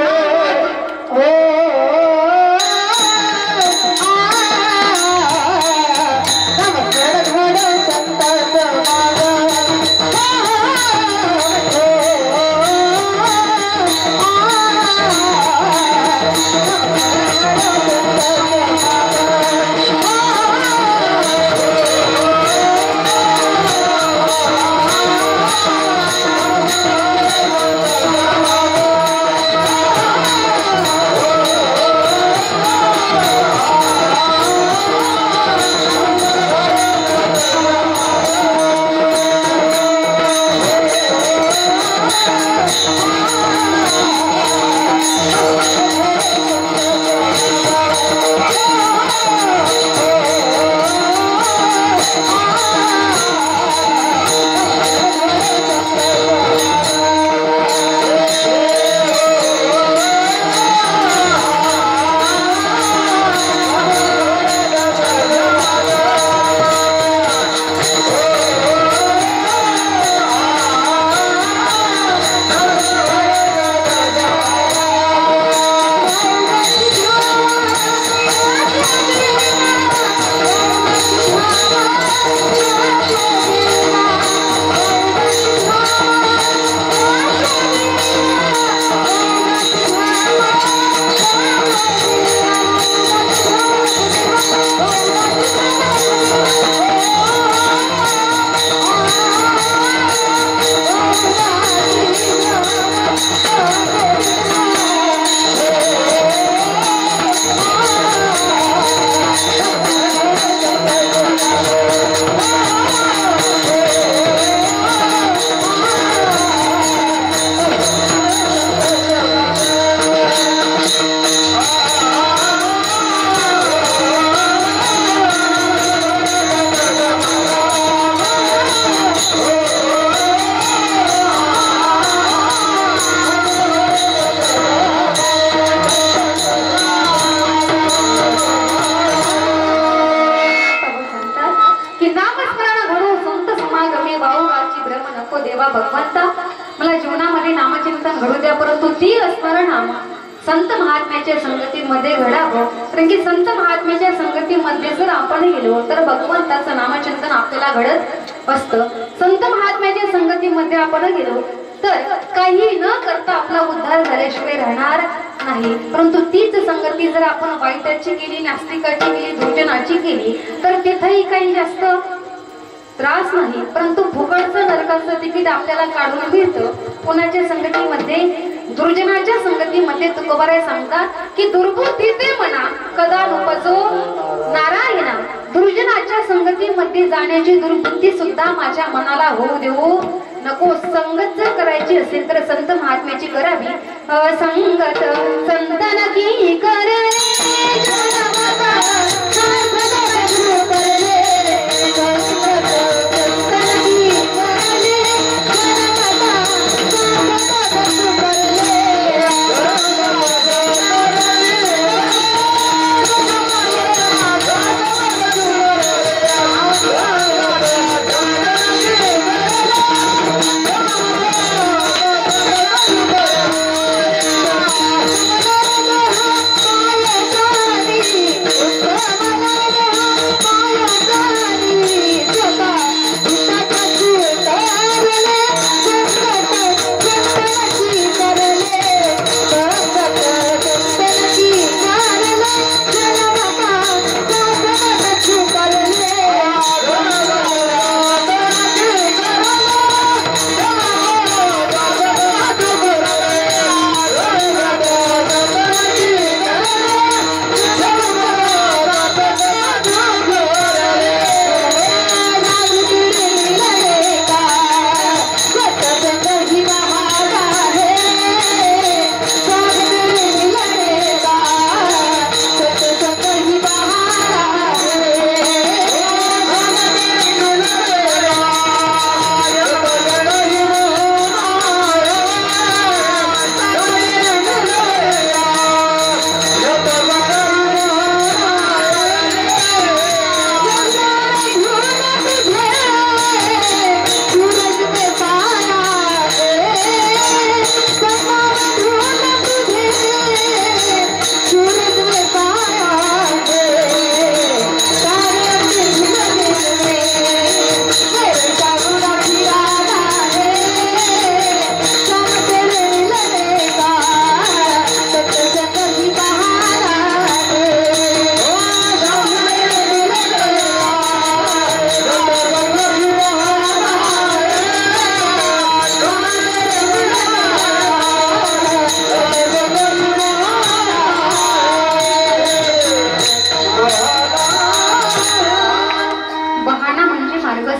संत महात्म्याच्या संगतीमध्ये घडावं, कारण की संत महात्म्याच्या संगतीमध्ये जर आपण गेलो तर भगवंताचं नामचिंतन आपल्याला घडत असतं. संत महात्म्याच्या संगतीमध्ये आपण गेलो तर काही न करता आपला उद्धार झाल्याशिवाय राहणार नाही. परंतु तीच संगती जर आपण वाईटाची केली, नास्तिकाची केली, दुर्जनाची केली तर तिथेही काही जास्त त्रास नाही, परंतु फुकटचं नरकाचं तिकीट आपल्याला काढून मिळतं. कोणाच्या संगतीमध्ये? दुर्जनाच्या संगतीमध्ये तुकोबाराय सांगतात की दुर्बुद्धी ते म्हणा कदा उपजो नारायणा. दुर्जनाच्या संगतीमध्ये जाण्याची दुर्बुद्धी सुद्धा माझ्या मनाला होऊ देऊ नको. संगत जर करायची असेल तर संत महात्म्याची करावी. संगत संतन की करे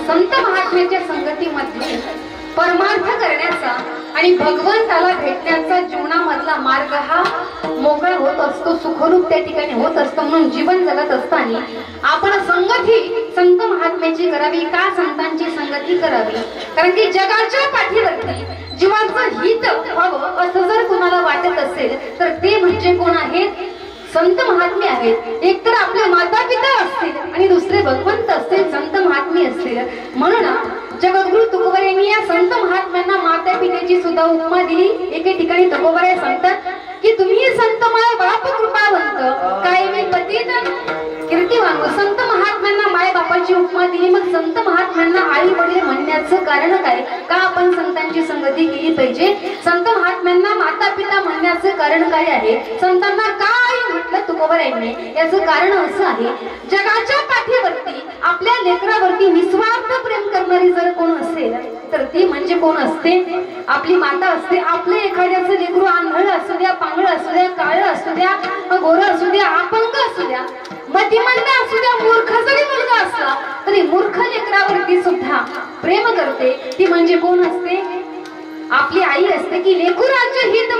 संत महात्म्याच्या संगतीमध्ये परमार्थ करण्याचा आणि भगवंताला भेटण्याचा जीवनामधला मार्ग हा मोकळा होत असतो, सुखरूप त्या ठिकाणी होत असतो. म्हणून जीवन जगत असताना आपण संगती संत महात्म्याची करावी. का संतांची संगती करावी? कारण की जगाच्या पाठीवरती जीवाचं हित व्हावं असं जर कुणाला वाटत असेल तर ते म्हणजे कोण आहेत? संत महात्मे आहेत. एक तर आपले माता पिता असतील आणि दुसरे भगवंत असतील, संत महात्मे असतील. म्हणून जगद्गुरु तुकोबारायांनी या संत महात्म्यांना माता पितेची सुद्धा उपमा दिली. एके ठिकाणी तुकोबाराय सांगतात की तुम्ही संत माय बाप कृपावंत काय मी पतित कीर्तिवान. संत महात्म्यांना माय बापाची उपमा दिली. मग संत महात्म्यांना आई वडील म्हणण्याचं कारण काय? का आपण संतांची संगती केली पाहिजे? संत महात्म्यांना माता पिता म्हणण्याचं कारण काय आहे? संतांना का आई म्हटलं तुकोबारायांनी? याचं कारण असं आहे, जगाच्या पाठीवरती आपल्या लेकरावरती निस्वार्थ प्रेम करणारी जर कोण असेल तर ती म्हणजे कोण असते? आपली माता असते. आपले एखाद्याचं लेकरू आंधळ असू द्या, पांगळ असू द्या, काळ असू द्या, गोर असू द्या, अपंग असू द्या, मतिमंद असू द्या, मूर्ख जरी मुलगा असला तरी मूर्ख लेकरावरती सुद्धा प्रेम करते. ती म्हणजे कोण असते? आपली आई असते. की लेकराचे हित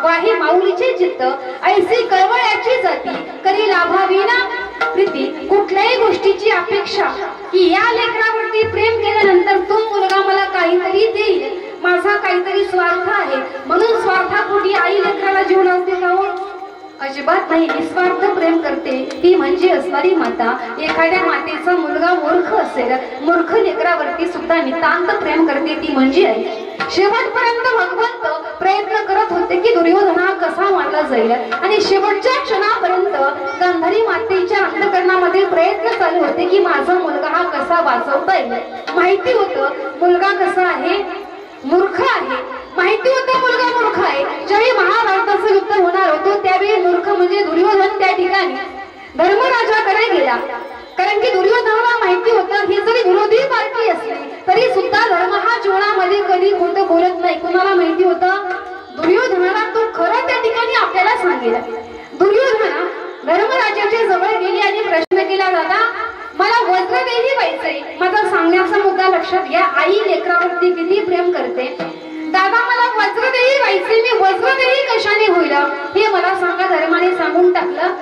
वाहे माऊलीचे चित्त ऐसी कळवळ्याची जाती करी लाभाविना प्रीती. कुठल्याही गोष्टीची अपेक्षा की या लेकरावरती प्रेम केल्यानंतर तो मुलगा मला काहीतरी देईल, माझा काहीतरी स्वार्थ आहे म्हणून स्वार्थापोटी आई लेकराला जीव लावते का? अजिबात नाही. निस्वार्थ प्रेम करते ती म्हणजे असणारी माता. एखाद्या मातेचा मुलगा मूर्ख असेल, मूर्ख लेकरावरती सुद्धा नितांत प्रेम करते ती म्हणजे आई. शेवटपर्यंत भगवंत प्रयत्न करत होते की दुर्योधन हा कसा मारला जाईल आणि शेवटच्या क्षणापर्यंत गांधारी मातेच्या अंतःकरणामध्ये प्रयत्न चालू होते की माझा मुलगा हा कसा वाचवता येईल. माहिती होतं मुलगा कसा आहे, मूर्ख आहे. माहिती होतं मुलगा मूर्ख आहे. ज्यावेळी महाभारताचं युद्ध होणार होतं त्यावेळी मूर्ख म्हणजे दुर्योधन त्या ठिकाणी धर्मराजाकडे गेला. कारण की दुर्योधनाला माहिती होतं ही जरी विरोधी पार्टी असली तरी सुद्धा धर्म हा जीवनामध्ये कधी खोटं बोलत नाही. कुणाला माहिती होतं दुर्योधनाला तो खरं त्या ठिकाणी आपल्याला सांगेल. दुर्योधना धर्मराजाच्या जवळ गेली आणि प्रश्न केला, दादा मला वज्रदेही व्हायचंय. माझा सांगण्याचा मुद्दा लक्षात घ्या. आई लेकरावरती किती प्रेम करते. दादा मला वज्रदेही व्हायचे, मी वज्रदेही कशाने होईल हे मला सांगा. धर्माने सांगून टाकलं.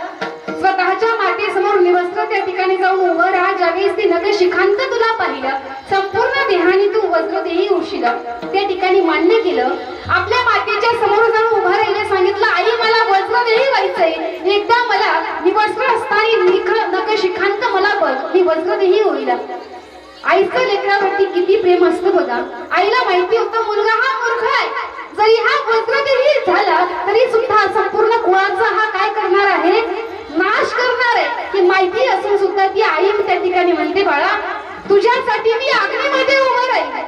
स्वतःच्या मातेसमोर निवस्त्र त्या ठिकाणी जाऊन उभं राहा. ज्यावेळेस ती नखशिखांत तुला पाहिलं संपूर्ण देहाने तू वज्रदेही होशील. त्या ठिकाणी मान्य केलं. आपल्या मातेच्या समोर जाऊन उभं राहिलं. सांगितलं आई मला वज्रदेही व्हायचंय. एकदा मला निवस्त्र असताना नखशिखांत मला बघ, मी वज्रदेही होईल. आईचं लेकरावरती किती प्रेम असतं बघा. आईला माहिती होतं मुलगा हा मूर्ख आहे. जरी हा वज्रदेही झाला तरी सुद्धा संपूर्ण कुळाचा हा काय करणार आहे, नाश करणार आहे. ही माहिती असून सुद्धा ती आई त्या ठिकाणी म्हणते बाळा तुझ्यासाठी मी अग्नीमध्ये उभं राहील.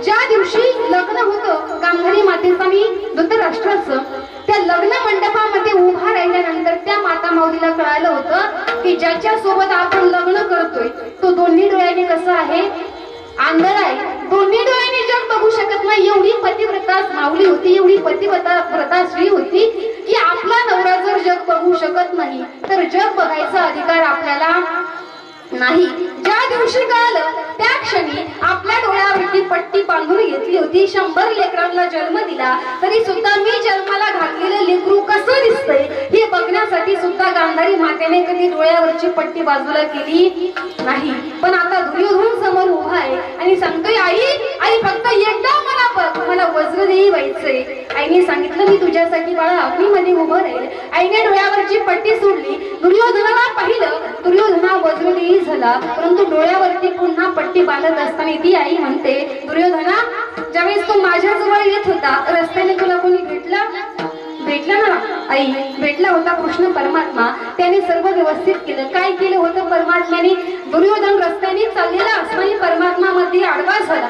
ज्या दिवशी लग्न होतं गांधारी मातेचं आणि धृतराष्ट्राचं, त्या लग्न मंडपामध्ये उभा राहिल्यानंतर त्या माता माऊलीला कळालं होतं की ज्याच्या सोबत आपण लग्न करतोय तो दोन्ही डोळ्याने कसा आहे, आंधळा आहे. दोन्ही डोळ्याने जग बघू शकत नाही. एवढी पतिव्रता माऊली होती, एवढी पतिव्रता स्त्री होती की आपला नवरा जर जग बघू शकत नाही तर जग बघायचा अधिकार आपल्याला नाही. ज्या दिवशी कळालं त्या क्षणी आपल्या डोळ्यावरती पट्टी बांधून घेतली होती. 100 लेकरांना जन्म दिला तरी सुद्धा मी जन्माला घातलेलं लेकरू कसं दिसतंय हे बघण्यासाठी सुद्धा गांधारी मातेने कधी डोळ्यावरची पट्टी बाजूला केली नाही. पण आता दुर्योधन समोर उभा आहे आणि सांगतोय आई फक्त एकदा मला बघ, मला वज्रदेही व्हायचंय. आईने सांगितलं मी तुझ्यासाठी बाळा अग्नीमध्ये उभं राहील. आईने डोळ्यावरची पट्टी सोडली. दुर्योधनाला पाहिलं. दुर्योधना वज्रदेही झाला परंतु डोळ्यावरती पुन्हा पट्टी बांधत असताना ती आई म्हणते दुर्योधना ज्यावेळेस तू माझ्या जवळ येत होता रस्त्याने तुला कोणी भेटला ना आई? भेटला होता कृष्ण परमात्मा. त्याने सर्व व्यवस्थित केलं. काय केलं होतं परमात्म्याने? दुर्योधन रस्त्याने चाललेला असताना परमात्मा मध्ये आडवा झाला.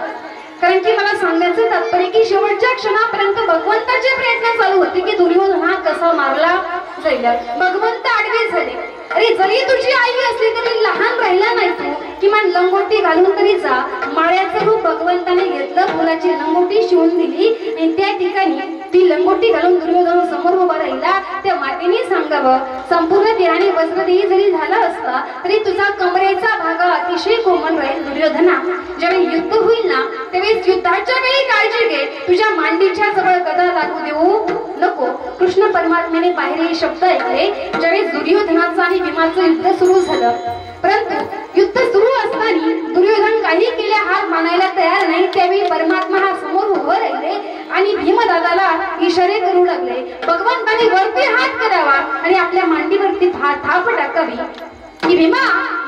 कारण की मला सांगण्याचं तात्पर्य की शेवटच्या क्षणापर्यंत भगवंताचे प्रयत्न चालू होते की दुर्योधन हा कसा मारला जाईल. भगवंत आडवे झाले. अरे जरी तुझी आई असली तरी लहान राहिला नाही तू, किमान लंगोटी घालून तरी जा. माळ्याचं रूप भगवंताने घेतलं, फुलाची लंगोटी शिवून दिली आणि त्या ठिकाणी ती लंगोटी घालून दुर्योधन समोर उभा राहिला. त्या मातेने सांगावं संपूर्ण देहाने वज्रदेही जरी झाला असता तरी तुझा कमरेचा भाग अतिशय कोमल राहील. दुर्योधना ज्यावेळी युद्ध होईल ना त्यावेळेस युद्धाच्या वेळी काळजी घे. तुझ्या मांडीच्या जवळ गदा लागू देऊ नको. कृष्ण परमात्म्याने बाहेर हे शब्द ऐकले. ज्यावेळेस दुर्योधनाचं आणि भीमाचं युद्ध सुरू झालं परंतु युद्ध सुरू असताना दुर्योधन काही केले हार मानायला तयार नाही. त्यावेळी परमात्मा हा समोर उभं राहिले आणि भीमदादाला इशारे करू लागले. भगवंताने वरती हात करावा आणि आपल्या मांडीवरती थाप टाकावी की भीमा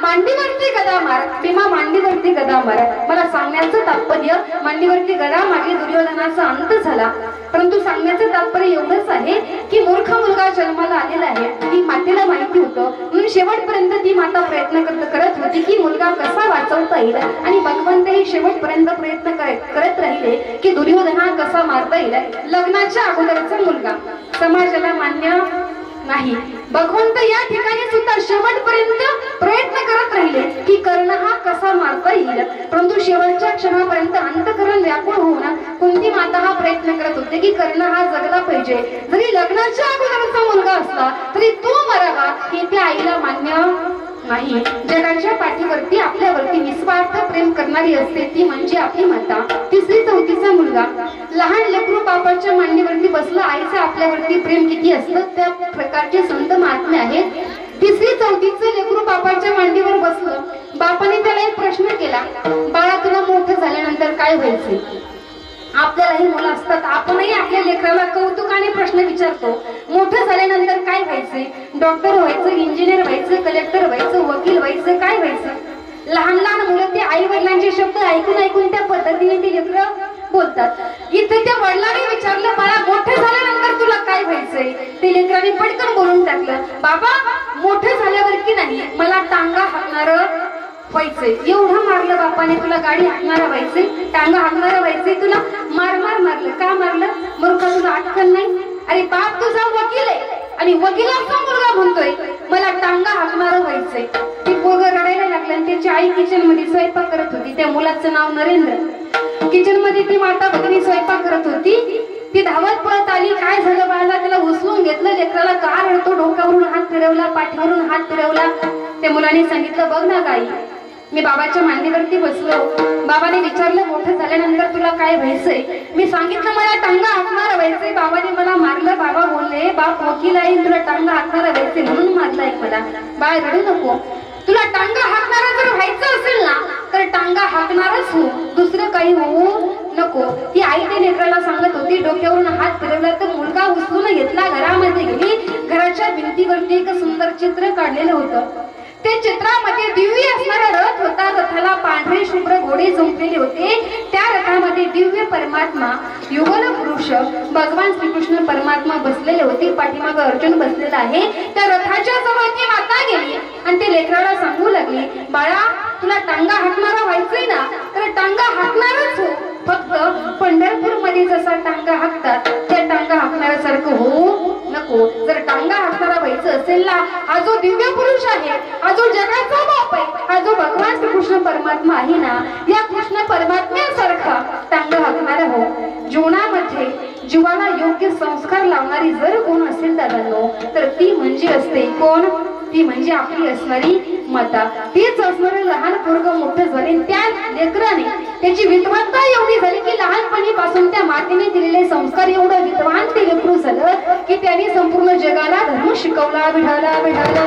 मांडीवरती गदा मार. भीमा मांडीवरती गदा मार. मला सांगण्याचं तात्पर्य मांडीवरती गदा मारली दुर्योधनाचा अंत झाला. परंतु सांगण्याचं तात्पर्य एवढंच आहे की मूर्ख मुलगा जन्माला आलेला आहे. ती मातेला माहिती होतं म्हणून शेवटपर्यंत ती माता प्रयत्न करत होती की मुलगा कसा वाचवता येईल आणि भगवंतही शेवटपर्यंत प्रयत्न करत राहिले की दुर्योधना कसा मारता येईल. लग्नाच्या अगोदरचा मुलगा समाजाला मान्य नाही. भगवंत या ठिकाणी सुद्धा शेवटपर्यंत प्रयत्न करत राहिले की कर्ण हा कसा मारता येईल. परंतु शेवटच्या क्षणापर्यंत अंतःकरण व्याकुळ होऊन कुंती माता हा प्रयत्न करत होते की कर्ण हा जगला पाहिजे. जरी लग्नाच्या अगोदरचा मुलगा असला तरी तो मरावा हे त्या आईला मान्य नाही. जगाच्या पाठीवरती आपल्यावरती निस्वार्थ प्रेम करणारी असते ती म्हणजे आपली माता. 3री 4थीचा मुलगा लहान लेकरू बापाच्या मांडीवरती बसलं. आईचं आपल्यावरती प्रेम किती असतं त्या प्रकारचे संत महात्मे आहेत. 3री 4थीचं लेकरू बापाच्या मांडीवर बसलं. बापाने त्याला एक प्रश्न केला, बाळा तुला मोठं झाल्यानंतर काय व्हायचे? आपल्यालाही मुलं असतात. आपणही आपल्या लेकराला कौतुकाने प्रश्न विचारतो, मोठं झाल्यानंतर काय व्हायचे? डॉक्टर व्हायचं, इंजिनियर व्हायचं, कलेक्टर व्हायचं, वकील व्हायचं, काय व्हायचं? लहान लहान मुलं ते आई वडिलांचे शब्द ऐकून त्या पद्धतीने ती लेकरं बोलतात। इथे त्या वडिलांनी विचारलं, बाळा मोठे झाल्यानंतर तुला काय व्हायचंय? ते लेकरांनी पटकन बोलून टाकलं, बाबा मोठे झाल्यावर की नाही मला टांगा हाकणार व्हायचंय। एवढं मारलं बापाने, तुला गाडी हाकणारा व्हायचंय, टांगा हाकणारा व्हायचंय, तुला मार मार मारलं। का मारलं? मूर्ख तुला अटकल नाही? अरे बाप तुझा वकील आहे आणि वकिलाचा मुलगा म्हणतोय मला टांगा हाकणारा व्हायचंय। ती पोरग रडायला लागलं आणि त्याची आई किचन मध्ये स्वयंपाक करत होती। त्या मुलाचं नाव नरेंद्र। किचन मध्ये ती माता भगिनी स्वयंपाक करत होती। ती धावत पळत आली, काय झालं बाळाला? त्याला उचलून घेतलं, लेकराला का रडतो? डोक्यावरून हात फिरवला, पाठीवरून हात फिरवला। त्या मुलाने सांगितलं, बघ ना गाई, मी बाबाच्या मांडीवरती बसलो, बाबाने विचारलं मोठं झाल्यानंतर तुला काय व्हायचंय? मी सांगितलं मला टांगा हाकणारा व्हायचंय। बाबाने मला मारलं। बाबा बोलले बाप वकील आहे, तुला टांगा हाकणारा व्हायचंय म्हणून मारलाय मला। बाळ रडू नको, तुला टांगा हाकणारा जर व्हायचं असेल ना तर टांगा हाकणारच हो, दुसरं काही होऊ नको। ती आई त्या लेकराला सांगत होती। डोक्यावरून हात फिरवला तर मुलगा उचलून घेतला, घरामध्ये गेली। घराच्या भिंतीवरती एक सुंदर चित्र काढलेलं होतं। त्या चित्रामध्ये दिव्य असणारा रथ होता। रथाला पांढरे शुभ्र घोडे जुंपलेले होते। त्या रथामध्ये दिव्य परमात्मा युगल पुरुष भगवान श्रीकृष्ण परमात्मा बसलेले होते। पाठीमागे अर्जुन बसलेला आहे। त्या रथाच्या जवळ ती माता गेली आणि ते लेकराला सांगू लागली, बाळा तुला टांगा हाकणारा व्हायचंय ना तर टांगा हाकणारच हो, फक्त पंढरपूर मध्ये जसा टांगा हाकतात त्या टांगा हाकणाऱ्यासारखं हो नको। जर टांगा हाकणारा व्हायचं असेल ना, हा जो दिव्य पुरुष आहे, हा जो जगाचा बाप आहे, हा जो भगवान श्रीकृष्ण परमात्मा आहे ना, या कृष्ण परमात्म्यासारखा टांगा हाकणारा हो। जीवनामध्ये जीवाला योग्य संस्कार लावणारी जर कोण असेल दादांनो तर ती म्हणजे असते कोण? ती म्हणजे आपली असणारी माता। तीच असणारे लहान पोरग मोठं झाले, त्या लेकराने त्याची विद्वत्ता एवढी झाली की लहानपणीपासून त्या मातेने दिलेले संस्कार एवढं विद्वान ते लेकरू झालं की त्याने संपूर्ण जगाला धर्म शिकवला। विठाला विठाला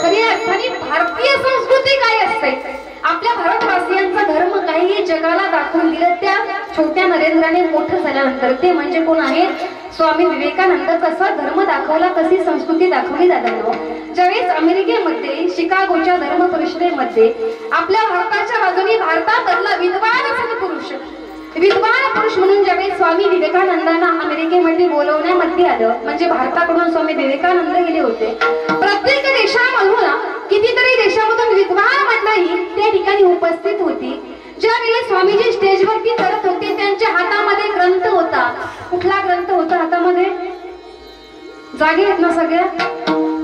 खरी अर्थाने भारतीय संस्कृती काय असते, आपल्या भारतवासियांचा धर्म काही जगाला दाखवून दिलं त्या छोट्या नरेंद्राने मोठं झाल्यानंतर। ते म्हणजे कोण आहेत? स्वामी विवेकानंद। कसा धर्म दाखवला, कशी संस्कृती दाखवली दादांनो? ज्यावेळेस अमेरिकेमध्ये शिकागोच्या धर्म परिषदेमध्ये आपल्या भारताच्या बाजूने भारतातला विद्वान पुरुष म्हणून ज्यावेळेस स्वामी विवेकानंदांना अमेरिकेमध्ये बोलवण्यामध्ये आलं, म्हणजे भारताकडून स्वामी विवेकानंद गेले होते। प्रत्येक देशामधून कितीतरी देशामधून विद्वान मंडळी त्या ठिकाणी उपस्थित होती। ज्यावेळेस स्वामीजी स्टेजवरती चढत होते त्यांच्या हातामध्ये ग्रंथ होता। कुठला ग्रंथ होता हातामध्ये? जागे आहेत ना सगळ्या?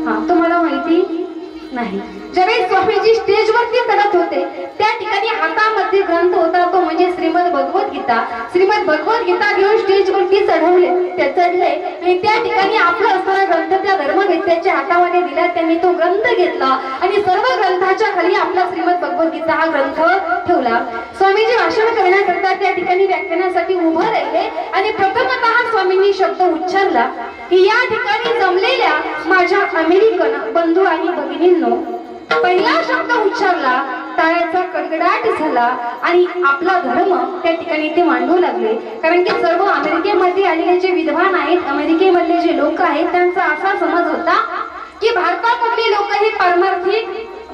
हा, तुम्हाला माहिती नाही। ज्यावेळेस स्वामीजी स्टेजवरती चढत होते त्या ठिकाणी हातामध्ये ग्रंथ होता, तो म्हणजे श्रीमद भगवत गीता। श्रीमद भगवत गीता घेऊन स्टेजवरती चढवले, ते चढले आणि त्या ठिकाणी आपला असणारा ग्रंथ त्या धर्मवेत्याच्या हातामध्ये दिला। त्यांनी तो ग्रंथ घेतला आणि सर्व ग्रंथाच्या खाली आपला श्रीमद भगवत गीता हा ग्रंथ ठेवला। स्वामीजी भाषण करण्याकरता त्या ठिकाणी व्याख्यानासाठी उभं राहिले आणि प्रथमतः स्वामींनी शब्द उच्चारला की या ठिकाणी जमलेल्या माझ्या अमेरिकन बंधू आणि भगिनींनो, पहिला शब्द उच्चारला, टाळ्याचा कडकडाट झाला आणि आपला धर्म त्या ठिकाणी ते मांडू लागले। कारण की सर्व अमेरिकेमध्ये आलेले जे विद्वान आहेत, अमेरिकेमधले जे लोक आहेत, त्यांचा असा समज होता की भारतामधली लोक ही पारमार्थिक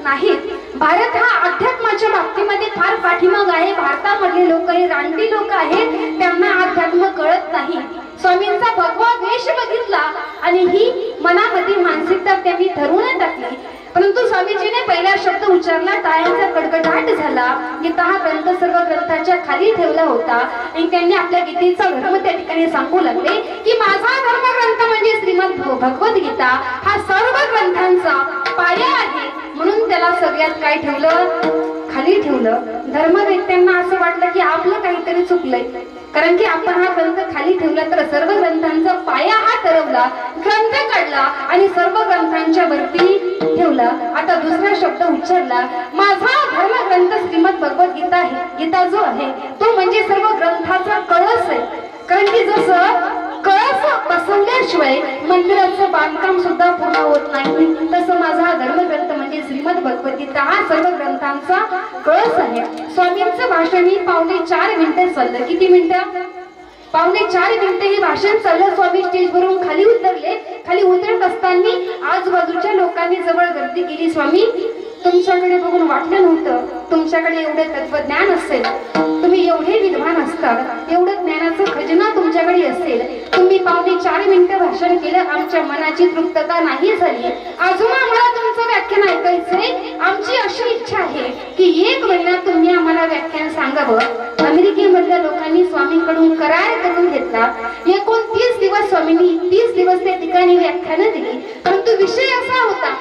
नाहीत, भारत हा अध्यात्माच्या बाबतीमध्ये फार पाठीमाग आहे, भारतामधले लोक हे रानटी लोक आहेत, त्यांना अध्यात्म कळत नाही। स्वामींचा भगवा वेश बघितला आणि ही मनामध्ये मानसिकता त्यांनी ठरवून टाकली। परंतु स्वामीजीने पहिला शब्द उच्चारला, टाळ्यांचा कडकडाट झाला। गीता हा ग्रंथ सर्व ग्रंथाच्या खाली ठेवला होता आणि त्यांनी आपल्या गीतेचा धर्म त्या ठिकाणी सांगू लागले की माझा धर्मग्रंथ म्हणजे श्रीमद भगवत गीता हा सर्व ग्रंथांचा पाया आहे। म्हणून त्याला सगळ्यात काय ठेवलं? खाली ठेवलं। धर्मवेत्यांना असं वाटलं की आपलं काहीतरी चुकलंय, कारण की आपण हा ग्रंथ खाली ठेवला तर सर्व ग्रंथांचा पाया हा ठरवला, ग्रंथ काढला आणि सर्व ग्रंथांच्या वरती ठेवला। आता दुसरा शब्द उच्चारला, माझा धर्मग्रंथ श्रीमद भगवत गीता आहे। गीता जो आहे तो म्हणजे सर्व ग्रंथाचा कळस आहे, कारण की जसं कळस बसवल्याशिवाय मंदिराचं बांधकाम सुद्धा पूर्ण होत नाही, तसं माझा हा धर्मग्रंथ म्हणजे श्रीमद भगवत गीता हा सर्व ग्रंथांचा कळस आहे। स्वामींचं भाषण ही 4.5 मिनिटं चाललं। किती मिनिटं? 4:15 मिनिटे हे भाषण चाललं. स्वामी स्टेजवरून खाली उतरले. खाली उतरत असताना आजूबाजूच्या लोकांनी जवळ गर्दी केली. स्वामी, तुमच्याकडे बघून वाटलं नव्हतं तुमच्याकडे एवढे तत्वज्ञान असेल, तुम्ही एवढे विद्वान असतात, एवढं ज्ञानाचं खजिना तुमच्याकडे असेल. तुम्ही 4:15 मिनिटं भाषण केलं, आमच्या मनाची तृप्तता नाही झाली. अजून आम्हाला तुमचं व्याख्यान ऐकायचंय. आमची अशी इच्छा आहे की 1 महिना तुम्ही आम्हाला व्याख्यान सांगावं. अमेरिकेमधल्या लोकांनी स्वामींकडून करार करून घेतला. 29 दिवस स्वामींनी 30 दिवस त्या ठिकाणी व्याख्यानं दिली. परंतु विषय असा होता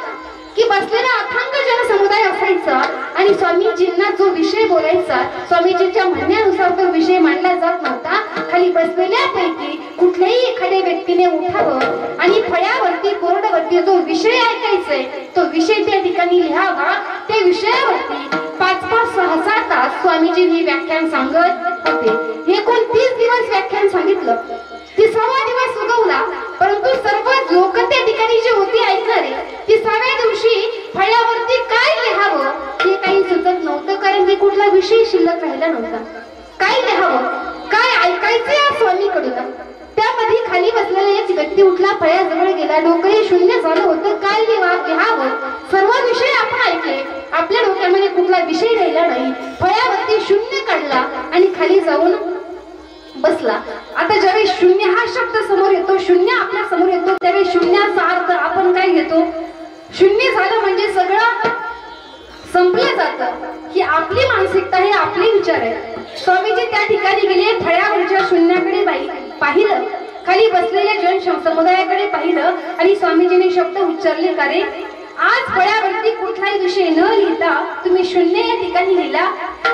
की बसलेला अथांग जनसमुदाय असायचा आणि स्वामीजींना जो विषय बोलायचा, स्वामीजींच्या म्हणण्यानुसार तो विषय मांडला जात नव्हता. खाली बसलेल्यापैकी कुठल्याही एखाद्या व्यक्तीने उठावं आणि फळ्यावरती बोर्डवरती जो विषय ऐकायचाय तो विषय त्या ठिकाणी लिहावा. त्या विषयावरती 5-5, 6-6 तास स्वामीजी हे व्याख्यान सांगत होते. 29 दिवस व्याख्यान सांगितलं. 30वा दिवस उगवला, परंतु सर्व लोक त्या ठिकाणी जे होते ऐकणारे, 30व्या दिवशी फळ्यावरती काय लिहावं हे काही सुचत नव्हतं, कारण की कुठला विषय शिल्लक राहिला नव्हता. काय लिहावं, काय ऐकायचं या स्वामीकडून. त्यामध्ये खाली बसलेला एक व्यक्ती उठला, फळ्याजवळ गेला. डोकं शून्य झालं होतं. काय लिहावं, सर्व विषय आपण ऐकले, आपल्या डोक्यामध्ये कुठला विषय राहिला नाही. फळ्यावरती शून्य काढला आणि खाली जाऊन बसला. आता ज्यावेळी शून्य हा शब्द समोर येतो, शून्य आपल्या समोर येतो, त्यावेळी शून्याचा अर्थ आपण काय घेतो? शून्य झालं म्हणजे सगळं संपलं जातं, ही आपली मानसिकता, हे आपले विचार आहे. स्वामीजी त्या ठिकाणी गेले, फळ्यावरच्या शून्याकडे पाहिलं, खाली बसलेल्या जन समुदायाकडे पाहिलं आणि स्वामीजीने शब्द उच्चारले, का रे, आज फळ्यावरती कुठलाही विषय न लिहिता तुम्ही शून्य या ठिकाणी लिहिला.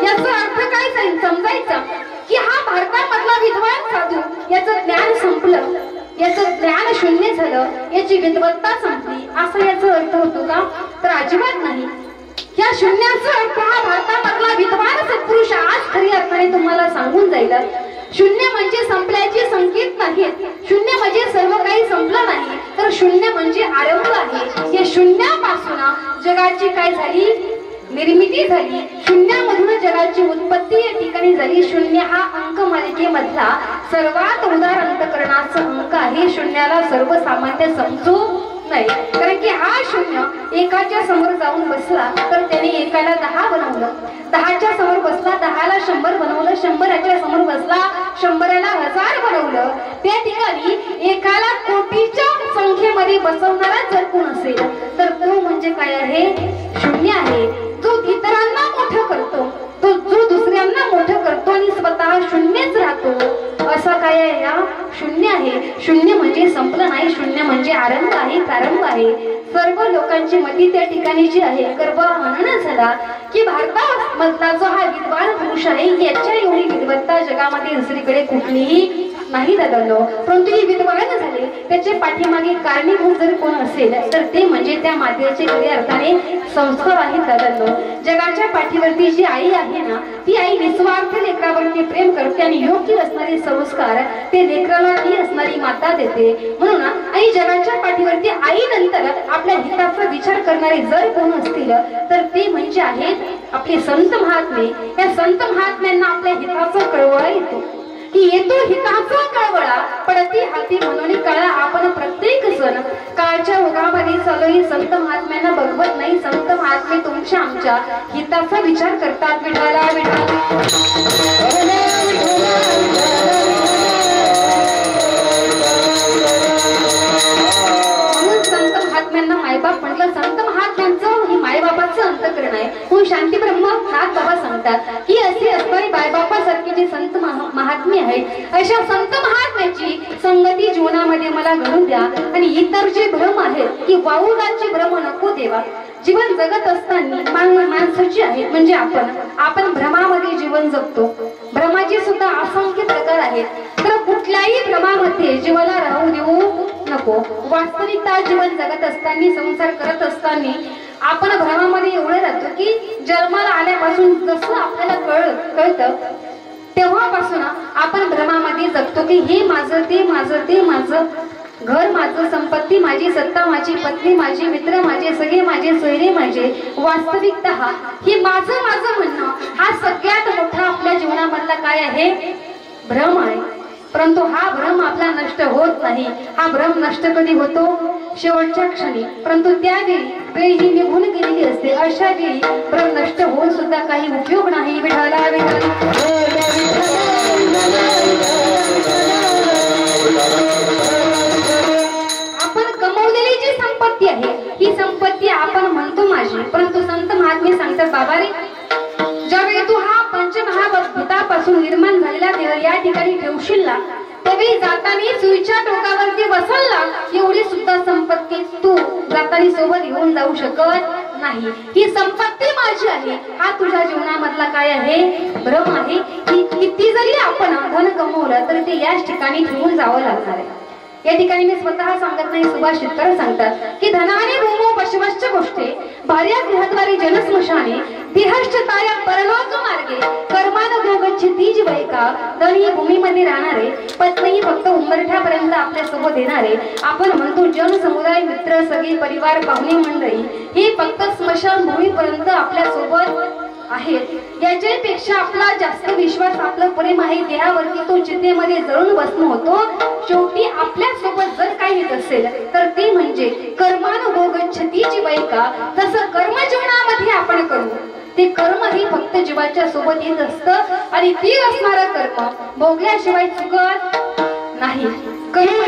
याचा अर्थ काय समजायचा की हा भारतामधला विद्वान साधू, याचं ज्ञान संपलं, याचं ज्ञान शून्य झालं, याची विद्वत्ता संपली, असा याचा अर्थ होतो का? तर अजिबात नाही. या शून्याचा अर्थ हा भारतामधला विद्वान सत्पुरुष आज खरी अर्थाने तुम्हाला सांगून जाईल. शून्य म्हणजे संपल्याचे संकेत नाहीत. शून्य म्हणजे सर्व काही संपलं नाही, तर शून्य म्हणजे आरंभ आहे. या शून्यापासून जगाची काय झाली? निर्मिती झाली. शून्यामधून जगाची उत्पत्ती या ठिकाणी झाली. शून्य हा अंक मालिकेमधला सर्वात उदार अंतकरणाचा अंक आहे. शून्याला सर्वसामान्य समजू नाही, कारण की हा शून्य एकाच्या समोर जाऊन बसला तर त्याने एकाला 10 बनवलं, 10च्या समोर बसला 10ला 100 बनवलं, 100च्या समोर बसला 100ला 1000 बनवलं. त्या ठिकाणी एकाला कोटीच्या संख्येमध्ये बसवणारा जर कोण असेल तर तो म्हणजे काय आहे? शून्य आहे. जो इतरांना मोठं करतो, तो जो दुसऱ्यांना मोठं करतो आणि स्वतः शून्यच राहतो, असं काय आहे? या शून्य आहे. शून्य म्हणजे संपलं नाही, शून्य म्हणजे आरंभ आहे, प्रारंभ आहे. सर्व लोकांची मती त्या ठिकाणी जी आहे, गर्भ म्हणणं झाला की भारतामधला जो हा विद्वान पुरुष आहे, याच्या एवढी विद्वत्ता जगामध्ये दुसरीकडे कुठलीही नाही दादांनो. परंतु हे विद्वान झाले, त्याचे पाठीमागे कारणीभूत जर कोण असेल तर ते म्हणजे त्या मातेचे खऱ्या अर्थाने संस्कार आहेत दादांनो. जगाच्या पाठीवरती जी आई आहे ना, ती आई निस्वार्थ लेकरावरती प्रेम करते आणि योग्य असणारे संस्कार ते लेकराला ती असणारी माता देते. म्हणून आई जगाच्या पाठीवरती आई नंतर आपल्या हिताचा विचार करणारे जर कोण असतील तर ते म्हणजे आहेत आपले संत महात्मे. या संत महात्म्यांना आपल्या हिताचा कळवळा येतो की येतो हिताचा कळवळा, पडती हाती म्हणून कळा. आपण प्रत्येक जण काळच्या ओघामध्ये चालू संत महात्म्यांना बघवत नाही. संत महात्मे तुमच्या आमच्या हिताचा विचार करतात. विठाला विठाला संत महात्म्यांना मायबाप म्हटलं. संत महात्म्यांचं ही मायबापाचं अंतकरण आहे. म्हणून शांती ब्रह्म नाथ बाबा सांगतात की असे असणारे मायबापासारखे जे संत महात्मे आहेत, अशा संत महात्म्याची संगती जीवनामध्ये मला घडून द्या. आणि इतर जे भ्रम आहेत की वाऊळाचे भ्रम नको देवा. जीवन जगत असताना माणसाची आहेत म्हणजे आपण भ्रमामध्ये जीवन जगतो. भ्रमाचे सुद्धा असंख्य प्रकार आहेत, तर कुठल्याही भ्रमामध्ये जीवाला राहू देऊ नको. वास्तविकता जीवन जगत असताना, संसार करत असताना आपण भ्रमामध्ये एवढे राहतो की जन्माला आल्यापासून जसं आपल्याला कळतं तेव्हापासून आपण भ्रमामध्ये जगतो की हे माझं, ते माझं, ते माझं, घर माझं, संपत्ती माझी, सत्ता माझी, पत्नी माझी, मित्र माझे, सगळे माझे, सोयरे माझे. वास्तविकता हे माझं म्हणणं हा सगळ्यात मोठा आपल्या जीवनामधला काय आहे? भ्रम आहे. परंतु हा भ्रम आपला नष्ट होत नाही. हा भ्रम नष्ट कधी होतो? शेवटच्या क्षणी. परंतु त्यावेळी वेळ ही निघून गेलेली असते. अशा वेळी भ्रम नष्ट होऊन सुद्धा काही उपयोग नाही. विठ्ठला विठ्ठल आपण कमवलेली जी संपत्ती आहे ही संपत्ती आपण म्हणतो माझी, परंतु संत महात्मे सांगतात बाबा रे, ज्यावेळी तू हा पंचमहाभूतापासून निर्माण झालेला देह या ठिकाणी ठेवशील ना, त्यावेळी जाताना सुईच्या टोकावरती बसवला एवढी सुद्धा संपत्ती तू जाताना सोबत घेऊन जाऊ शकत नाही. ही संपत्ती माझी आहे. हा तुझ्या जीवनामधला काय आहे? भ्रम आहे. की किती जरी आपण धन कमवलं तर ते याच ठिकाणी ठेवून जावं लागणार आहे. या ठिकाणी मी स्वतः सांगत नाही, सुभाष शेतकर सांगतात की धनाने भूमो पशवश्च गोष्टे भार्या गृहद्वारे जनस्मशाने देहश्चताया परलोक मार्गे कर्मान भोगच्छती जीवैका. धन ही भूमीमध्ये राहणारे, पत्नी फक्त उंबरठ्यापर्यंत आपल्या सोबत येणारे, आपण म्हणतो जन समुदाय मित्र सगळे परिवार पाहुणे मंडळी हे फक्त स्मशान भूमीपर्यंत आपल्या सोबत आहेत. याच्यापेक्षा आपला जास्त विश्वास आपलं प्रेम आहे देहावरती, तो चितेमध्ये जळून भस्म होतो. शेवटी आपल्या सोबत जर काही येत असेल तर ते म्हणजे कर्मानुभोगच्छती जीवैका. जसं कर्म जीवनामध्ये आपण करू ते कर्म ही फक्त जीवाच्या सोबत येत असतं आणि ती असणारं कर्म भोगल्याशिवाय चुकत नाही. कर्म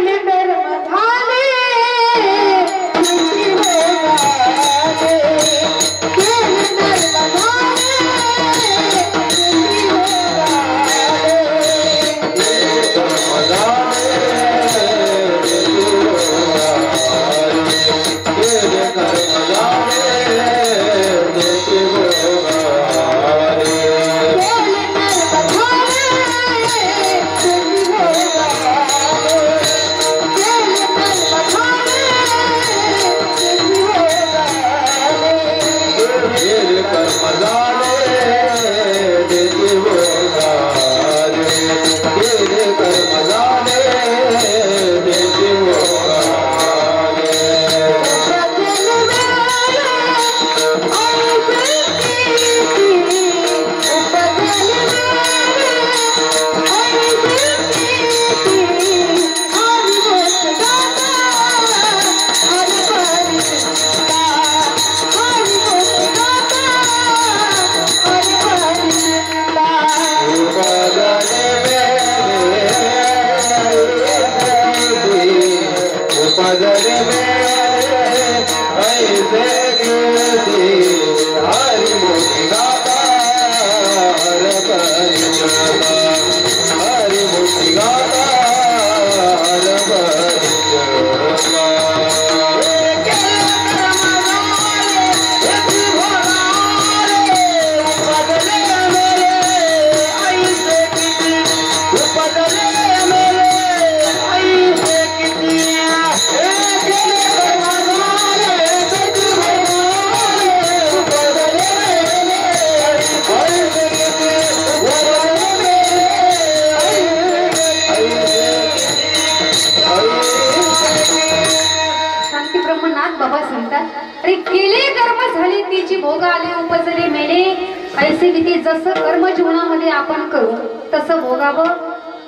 जसं कर्म जीवनामध्ये आपण करू तसं भोगावं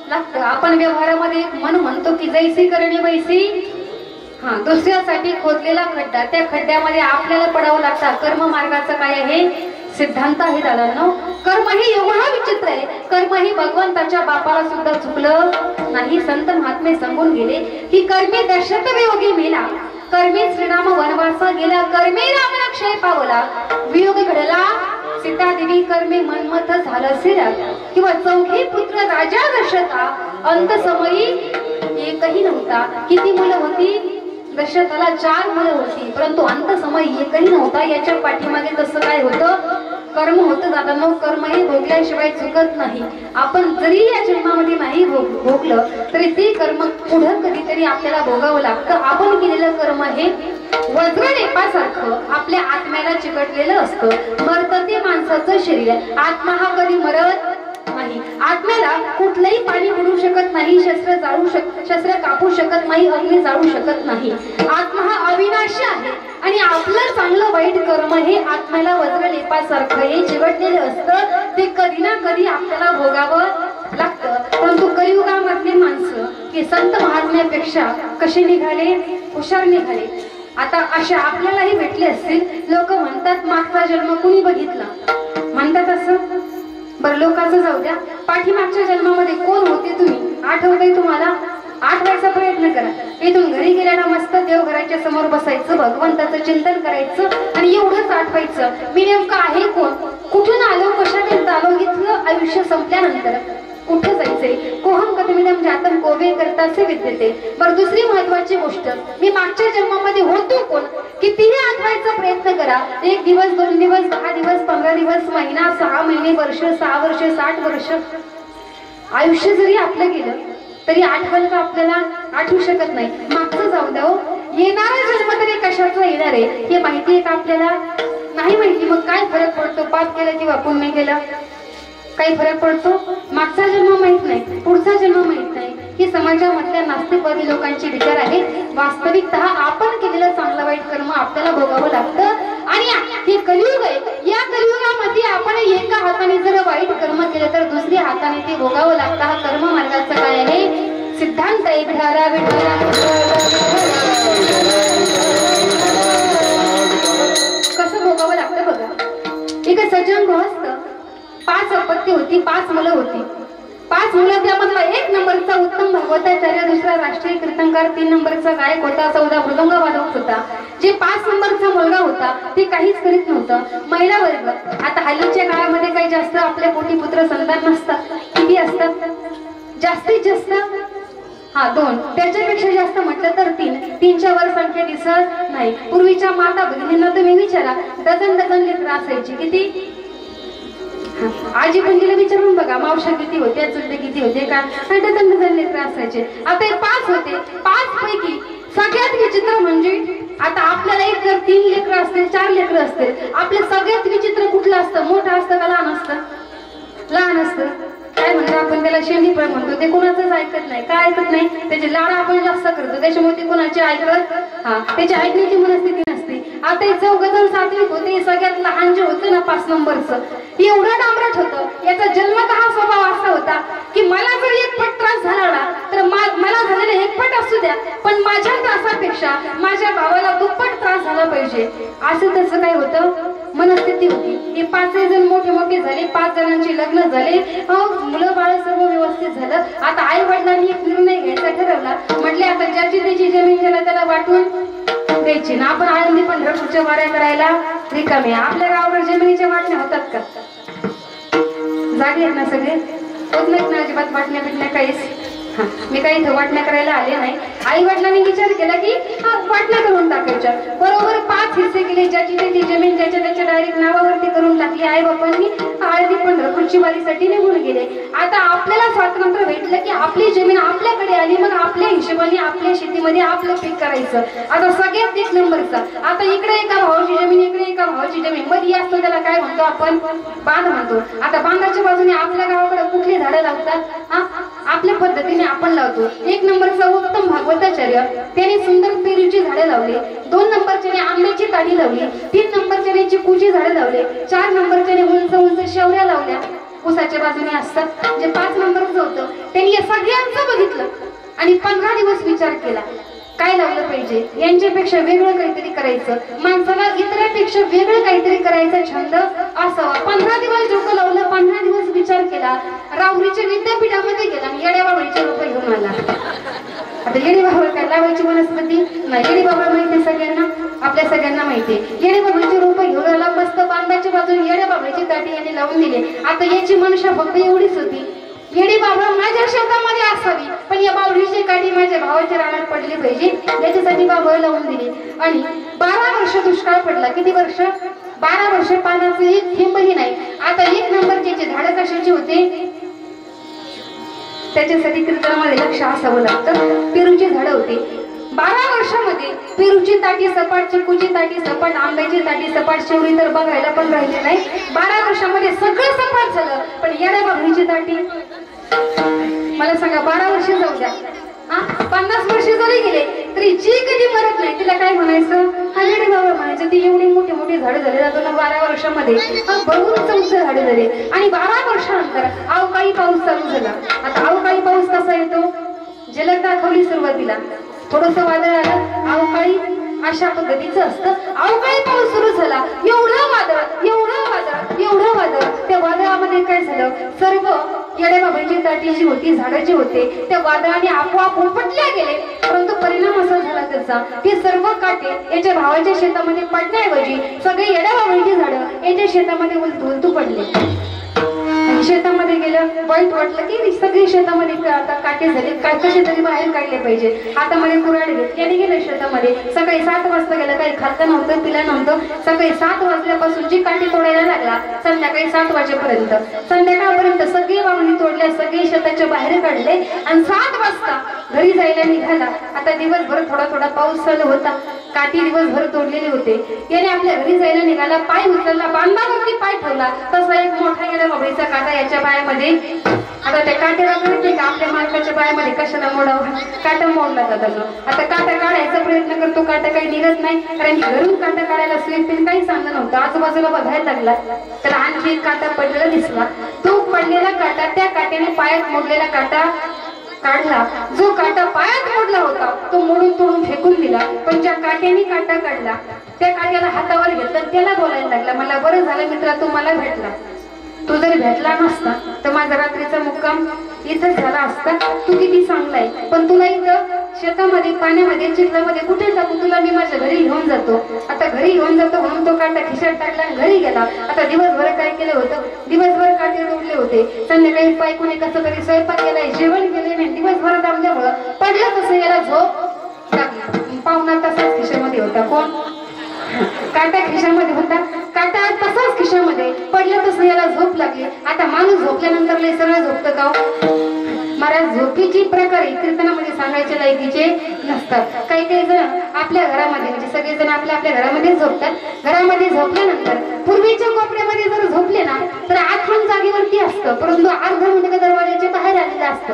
लागतं. आपण व्यवहारामध्ये मन म्हणतो की जैसी करणी वैसी, दुसऱ्यासाठी खोदलेला खड्डा, त्या खड्ड्यामध्ये आपल्याला पडावं लागतं. कर्म मार्गाचा काय आहे सिद्धांत आहे दादांनो. कर्म हे एवढा विचित्र आहे, कर्म हे भगवंताच्या बापाला सुद्धा चुकलं नाही. संत महात्मे सांगून गेले की कर्मी दशरथ वियोगी मेला, कर्मी श्रीराम वनवासा गेला, कर्मी राम क्षय पावला, वियोग घडला सीता देवी, कर्मे मनमथ झालं सिरा, किंवा चौघे पुत्र राजा दशरथा, अंत समयी एकही नव्हता. किती मुलं होती? दशरथाला 4 मुलं होती, परंतु अंत समयी एकही नव्हता. याच्या पाठीमागे तसं काय होतं? कर्म होतं दादांनो. कर्म हे भोगल्याशिवाय चुकत नाही. आपण जरी या जन्मामध्ये नाही भोगलं तरी ते कर्म पुढं कधीतरी आपल्याला भोगावं लागतं. आपण केलेलं कर्म हे वज्रलेपासारखं आपल्या आत्म्याला चिकटलेलं असतं. मरतं ते माणसाचं शरीर, आत्मा हा कधी मरत नाही. आत्म्याला कुठलंही पाणी पडू शकत नाही, शस्त्र कापू शकत नाही, अग्नी जाळू शकत नाही. आत्मा हा अविनाशी आहे आणि आपलं चांगलं वाईट कर्म हे आत्म्याला वज्रलेपासारखं हे चिकटलेलं असतं. ते कधी ना कधी आपल्याला भोगावं लागतं. परंतु कलियुगामधले की संत महात्म्यापेक्षा कसे निघाले, हुशार निघाले. आता अशा आपल्यालाही भेटले असतील. लोक म्हणतात मागचा जन्म कुणी बघितला, म्हणतात असं. बरं लोकांचं जाऊ द्या, पाठीमागच्या जन्मामध्ये कोण होते तुम्ही आठवतंय तुम्हाला? आठवायचा प्रयत्न करा. इथून घरी गेल्याला मस्त देवघराच्या समोर बसायचं, भगवंताचं चिंतन करायचं आणि एवढंच आठवायचं मी नेमकं आहे कोण, कुठून आलो, कशाकरिता आलो. इथलं आयुष्य संपल्यानंतर कुठे जायचंय? कोहम कथमिदम जातम कोवे करताचे विद्यते. बरं दुसरी महत्वाची गोष्ट, मी मागच्या जन्मामध्ये होतो कोण, कितीही आठवायचा प्रयत्न करा. 1 दिवस 2 दिवस 10 दिवस 15 दिवस महिना 6 महिने वर्ष 6 वर्ष 60 वर्ष आयुष्य जरी आपलं गेलं तरी आठवण का आपल्याला आठवू शकत नाही. मागचं जाऊ द्या हो, येणारा जन्म तरी कशाचा येणार आहे हे माहिती आहे का आपल्याला? नाही माहिती. मग काय फरक पडतो पाप केलं किंवा पुण्य केलं? काही फरक पडतो? मागचा जन्म माहित नाही, पुढचा जन्म माहित नाही. ही समाजामधल्या नास्तिकवादी लोकांचे विचार आहे. वास्तविकतः आपण केलेलं चांगलं वाईट कर्म आपल्याला भोगावं लागतं. आणि हे कलियुग आहे. या कलियुगामध्ये आपण एका हाताने जर वाईट कर्म केलं तर दुसऱ्या हाताने ते भोगावं लागतं. हा कर्म मार्गाचा काय आहे सिद्धांत आहे. विठाला विठाला कसं भोगावं लागतं बघा. एक सज्जन गृहस्थ, 5 अपत्य होती, 5 मुलं होती. 5 मुलं, त्यामधला 1 नंबरचा उत्तम भागवताचार्य, दुसरा राष्ट्रीय कीर्तनकार, 3 नंबरचा गायक होता, 14 मृदंग वादक होता. जे 5 नंबरचा मुलगा होता ते काहीच करीत नव्हतं. महिला वर्ग, आता हल्लीच्या काळामध्ये काही जास्त आपल्या पोटी पुत्र संतान नसतात. किती असतात? जास्तीत जास्त 2, त्याच्यापेक्षा जास्त म्हटलं तर 3. 3च्या वर संख्या दिसत नाही. पूर्वीच्या माता भगिनींना तुम्ही विचारा, डझन लेकरं असायची. किती? आजी पंजीला विचारून बघा, मावशा किती होत्या, चुलते किती होते का? डझन लेकरं असायचे. आता हे 5 होते. 5 पैकी सगळ्यात विचित्र म्हणजे, आता आपल्याला एक जर 3 लेकरं असतील, 4 लेकरं असतील, आपलं सगळ्यात विचित्र कुठलं असतं? मोठं असतं का लहान असतं? लहान असतं. काय म्हणतो आपण त्याला? शेंडीपण म्हणतो. ते कोणाचंच ऐकत नाही. काय ऐकत नाही? त्याचे लाड आपण जास्त करतो, त्याच्यामुळे ते कोणाचे ऐकत त्याची ऐकण्याची मनस्थिती नसते. आता हे 4 सातवीत होते. सगळ्यात लहान जे होतं ना 5 नंबरचं, एवढं डांबरट होतं. याचा जन्मतः स्वभाव असा होता की मला जर 1 पट त्रास झाला ना तर मला झालेला 1 पट असू द्या, पण माझ्या त्रासापेक्षा माझ्या भावाला दुप्पट त्रास झाला पाहिजे, असं त्याचं काय होतं मनस्थिती होती. हे 5 जण मोठे मोठे झाले. 5 जणांचे लग्न झाले, मुलं बाळ सर्व व्यवस्थित झालं. आता आई वडिलांनी एक निर्णय घ्यायचा ठरवला. म्हटले आता ज्याची त्याची जमीन ज्याला त्याला वाटून द्यायची ना. आपण आळंदी पंढरपूरच्या वाऱ्या करायला रिकामे. आपल्या गावावर जमिनीच्या वाटण्या होतात का? जागे आहेत ना सगळे? होत नाहीत ना अजिबात वाटण्या बिटण्या काहीच. मी काही इथं वाटण्या करायला आले नाही. आई वडिलांनी विचार केला की वाटण्या करून टाकायच्या. बरोबर 5 हिस्से केले. ज्याची त्याची जमीन ज्याच्या त्याच्या डायरेक्ट नावावरती करून टाकली. आई बापांनी आळंदी पंढरपूरची वारीसाठी निघून गेले. आता आपल्याला स्वातंत्र्य भेटलं की आपली जमीन आपल्याकडे आली. मग आपल्या हिशोबाने आपल्या शेतीमध्ये आपलं पीक करायचं. आता सगळ्यात 1 नंबरचा, आता इकडे एका भावाची जमीन, इकडे एका भावाची जमीन, मध्ये असतो त्याला काय म्हणतो आपण? बांध म्हणतो. आता बांधाच्या बाजूने आपल्या गावाकडे कुठली झाडं लावतात? आपल्या पद्धतीने आपण लावतो. 1 नंबरचा उत्तम भागवताचार्य, त्याने सुंदर पेरूची झाडे लावली. 2 नंबरच्याने आंब्याची काडी लावली. 3 नंबरच्याने चिकूची झाडे लावले. 4 नंबरच्याने उंच उंच शेवऱ्या लावल्या. ऊसाच्या बाजूने असतात. जे 5 नंबरचं होतं त्यांनी या सगळ्यांचं बघितलं आणि 15 दिवस विचार केला काय लावलं पाहिजे. यांच्यापेक्षा वेगळं काहीतरी करायचं, माणसाला इतरांपेक्षा वेगळं काहीतरी करायचा छंद असावा. 15 दिवस डोकं लावलं. 15 दिवस विचार केला. राहुरीच्या विद्यापीठामध्ये गेला. येडेबाबळीचे रोपं घेऊन आला. आता येडेबाबळ काय लावायची वनस्पती नाही. येडेबाबळ माहिती सगळ्यांना, आपल्या सगळ्यांना माहिती. येडेबाबळीचे रोपं घेऊन आला. मस्त बांधाच्या बाजूने येडेबाबळीची ताटी यांनी लावून दिली. आता याची मनुष्य फक्त एवढीच होती, येडी बाबळ माझ्या शेतामध्ये असावी, पण या बावळीची काठी माझ्या भावाच्या रानात पडली पाहिजे, याच्यासाठी बाबळ लावून दिली. आणि 12 वर्ष दुष्काळ पडला. किती वर्ष? 12 वर्ष पाण्याचं एक थेंबही नाही. आता 1 नंबरचे झाडं कशाची होते? त्याच्यासाठी कीर्तनामध्ये लक्ष असावं लागतं. पेरूची झाडं होती. 12 वर्षामध्ये पेरूची ताटी सपाट, चिकूची ताटी सपाट, आंब्याची ताटी सपाट, शेवरी तर बघायला पण राहिली नाही. 12 वर्षामध्ये सगळं सपाट झालं, पण येड्या बाबळीची ताटी मला सांगा 12 वर्ष जाऊ द्या, 50 वर्ष जरी गेले तरी जी कधी मरत नाही तिला काय म्हणायचं? येडे बाबा म्हणायचं. ती एवढी मोठी मोठी झाडं झाली जातो ना 12 वर्षामध्ये, भरपूर उंच झाडे झाले. आणि 12 वर्षानंतर अवकाळी पाऊस चालू झाला. आता अवकाळी पाऊस कसा येतो? झलक दाखवली सुरुवातीला. थोडस वादळ आलं, अवकाळी अशा पद्धतीचं असतं. अवकाळी पाऊस सुरू झाला, एवढं वादळ एवढं वादळ एवढं वादळ. त्या वादळामध्ये काय झालं, सर्व येड्याबाबांची दाटी जी होती, झाडं जे होते, त्या वादळाने आपोआप उपटल्या गेले. परंतु परिणाम असा झाला त्याचा, ते सर्व काटे याच्या भावाच्या शेतामध्ये पडण्याऐवजी सगळे येड्याबाबांची झाडं याच्या शेतामध्ये उलटू पडले. शेतामध्ये गेलं, वाईट वाटलं की सगळी शेतामध्ये आता काटे झाले, काय कसे तरी बाहेर काढले पाहिजे. हातामध्ये कुऱ्हाड घेतली आणि गेलं शेतामध्ये. सकाळी 7 वाजता गेलं, काही खाल्लं नव्हतं पिलं नव्हतं. सकाळी 7 वाजल्यापासून जी काटे तोडायला लागला संध्याकाळी 7 वाजेपर्यंत, संध्याकाळपर्यंत सगळी वावणी तोडल्या, सगळे शेताच्या बाहेर काढले आणि 7 वाजता घरी जायला निघाला. आता दिवसभर थोडा थोडा पाऊस चालू होता, काठी दिवसभर तोडलेले होते. याने आपल्या घरी जायला निघाला, पाय उचलला, बांधावरती पाय ठेवला, तसा एक मोठा येड्याबाबाईचा काटा याच्या पायामध्ये. आता त्या काट्याला कळते का आपल्या मालकाच्या पायामध्ये कशाला मोडावं, काटा मोडला जातो. आता काटा काढायचा प्रयत्न करतो, काटा काही निघत नाही, कारण घरून काटा काढायला स्वीट पेन काही चांगलं नव्हतं. आजूबाजूला बघायला लागला, त्याला आणखी एक काटा पडलेला दिसला. तो पडलेला काटा, त्या काट्याने पायात मोडलेला काटा काढला. जो काटा पायात मोडला होता तो मोडून तोडून फेकून दिला. पण ज्या काट्याने काटा काढला त्या काट्याला हातावर घेतलं, त्याला बोलायला लागला, मला बरं झालं मित्रा तू मला भेटला. तू जर भेटला नसता तर माझा रात्रीचा मुक्काम इथंच झाला असता. तू किती चांगला आहे, पण तुला इथं शेतामध्ये पाण्यामध्ये चिखलामध्ये कुठे टाकू, तुला मी माझ्या घरी घेऊन जातो. आता घरी घेऊन जातो म्हणून तो काटा खिशात टाकला आणि घरी गेला. आता दिवसभर काय केलं होतं, दिवसभर काटे तोडले होते. संध्याकाळी बायकोने कसं तरी स्वयंपाक केलाय, जेवण केले नाही, दिवसभर दाबल्यामुळं पडलं तसं याला झोप लागली. पाहुणा तसाच खिशामध्ये होता. कोण, काटा खिशामध्ये होता, काटा तसाच खिशामध्ये पडलं तसं याला झोप लागली. आता माणूस झोपल्यानंतर लय सरळ झोपतं का? महाराज झोपेची प्रकारे कीर्तनामध्ये सांगायच्या लायकीचे नसतात. काही काही जण आपल्या घरामध्ये, म्हणजे सगळेजण आपल्या आपल्या घरामध्ये झोपतात. घरामध्ये झोपल्यानंतर पूर्वीच्या कोपऱ्यामध्ये जर झोपले ना तर आठवण जागेवरती असतं, परंतु अर्ध म्हणजे दरवाजाच्या बाहेर आलेलं असतं.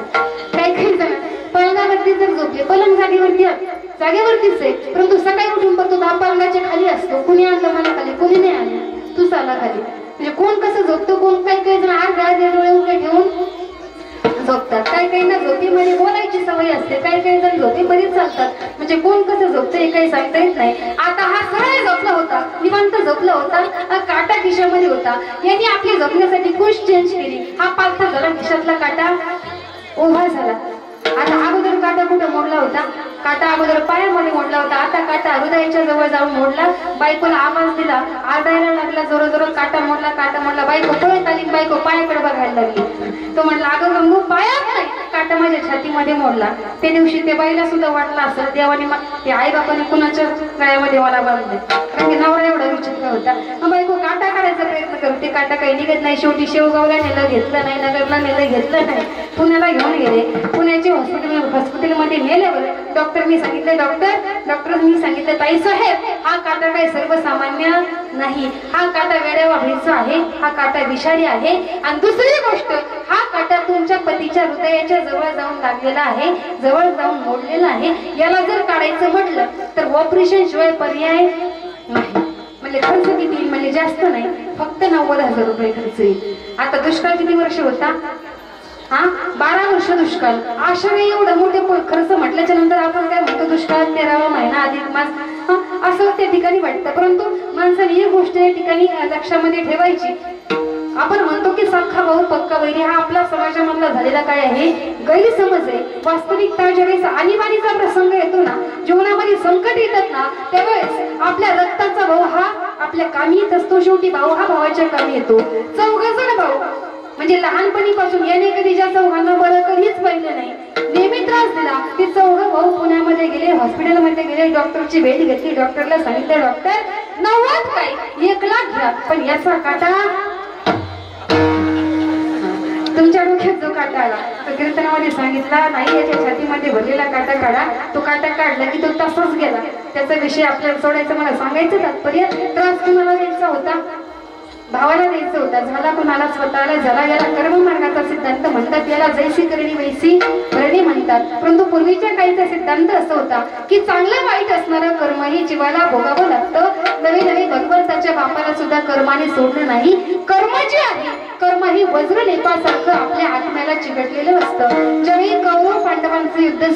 काही काही जण पलंगावरती जर झोपले, पलंग जागेवरतीच आहे, परंतु सकाळी उठून बघतो तर पलंगाच्या खाली असतो. कुणी आणलं मला खाली, कुणी नाही आणलं, तू चाला खाली. म्हणजे कोण कसं झोपतो, कोण काही काही जण अर्धे डोळे उघडे ठेवून झोपतात. काही काही ना झोपेमध्ये बोलायची सवय असते, काही काही जण झोपेमध्येच चालतात. म्हणजे कोण कसं झोपतं हे काही सांगता येत नाही. आता हा सरळ झोपला होता, निवांत झोपला होता, काटा खिशामध्ये होता. यांनी आपली झोपण्यासाठी कुश चेंज केली. हा पालथा झाला, खिशातला काटा उभा झाला. आता अगोदर काटा कुठं मोडला होता, काटा अगोदर पायामध्ये मोडला होता, आता काटा हृदयाच्या जवळ जाऊन मोडला. बायकोला आवाज दिला, आरडायला लागला, जोर जोर काटा मोडला, काटा मोडला. बायको पळत आली, बायको पायाकडे बघायला लागली. तो म्हणला, अगं गंगू पायात नाही, काटा माझ्या छातीमध्ये मोडला. त्या दिवशी ते बाईला सुद्धा वाटलं असं, देवाने ते आई बापाने कुणाच्या गळ्यामध्ये मला बांधले, कारण की नवरा एवढा विचित्र होता. मग बायको काटा काढायचा प्रयत्न करते, काटा काही निघत नाही. शेवटी शेवगावला नेलं, घेतलं नाही, नगरला नेलं, घेतलं नाही, पुण्याला घेऊन गेले. पुण्याच्या हॉस्पिटलमध्ये नेल्यावर डॉक्टरनी सांगितलं, डॉक्टरनी सांगितलं, ताई साहेब हा काटा काही सर्वसामान्य नाही, हा काटा वेड्यावाढीचा आहे, हा काटा विषारी आहे. आणि दुसरी गोष्ट, हा काटा तुमच्या पतीच्या हृदयाच्या जवळ जाऊन लागलेला आहे, जवळ जाऊन मोडलेला आहे. याला जर काढायचं म्हटलं तर ऑपरेशन शिवाय पर्याय नाही. म्हणजे खर्च किती येईल, म्हणजे जास्त नाही, फक्त 90,000 रुपये खर्च येईल. आता दुष्काळ किती वर्ष होता, 12 वर्ष दुष्काळ. अशा वेळी एवढं मोठे खर्च म्हटल्याच्या नंतर आपण काय म्हणतो, दुष्काळ 13वा महिना अधिक मास असं त्या ठिकाणी वाटतं. परंतु माणसाने ही गोष्ट या ठिकाणी लक्षामध्ये ठेवायची. आपण म्हणतो की सख्खा भाऊ पक्का वैरी, हा आपला समाजामधला झालेला काय आहे, गैरसमज आहे. वास्तविकता ज्यावेळेस आणीबाणीचा प्रसंग येतो ना, जीवनामध्ये संकट येतात ना, त्यावेळेस आपल्या रक्ताचा भाऊ हा आपल्या कामी येत असतो. शेवटी भाऊ हा भावाच्या कामी येतो. 4 जण भाऊ, म्हणजे लहानपणीपासून याने कधी ज्या चौघांना बरं कधीच पाहिलं नाही, नेहमी त्रास दिला. ते 4 भाऊ पुण्यामध्ये गेले, हॉस्पिटलमध्ये गेले, डॉक्टरची भेट घेतली. डॉक्टरला सांगितलं, डॉक्टर 90 काय 1 लाख घ्या, पण याचा काटा तुमच्या डोक्यात जो काटा आला तो कीर्तनामध्ये सांगितला नाही, याच्या छातीमध्ये भरलेला काटा काढा. तो काटा काढला की तो तसाच गेला. त्याचा विषय आपल्याला सोडायचा. मला सांगायचं तात्पर्य, त्रास कुणाला द्यायचा होता, भावाला द्यायचं होता, झाला कोणाला स्वतःला, झाला. याला कर्ममार्गाचा सिद्धांत म्हणतात, याला जैसी करणी वैसी भरणी म्हणतात. परंतु पूर्वीच्या काळीचा सिद्धांत असा होता की चांगलं वाईट असणारं कर्म हे जीवाला भोगावं लागतं. नवे नवे भगवंताच्या बापाला सुद्धा कर्माने सोडलं नाही. कर्म जे आहे, कर्म ही वज्र लेपासारखं आपल्या आत्म्याला चिकटलेलं असतं. ज्यावेळी कौरव पांडवांचं युद्ध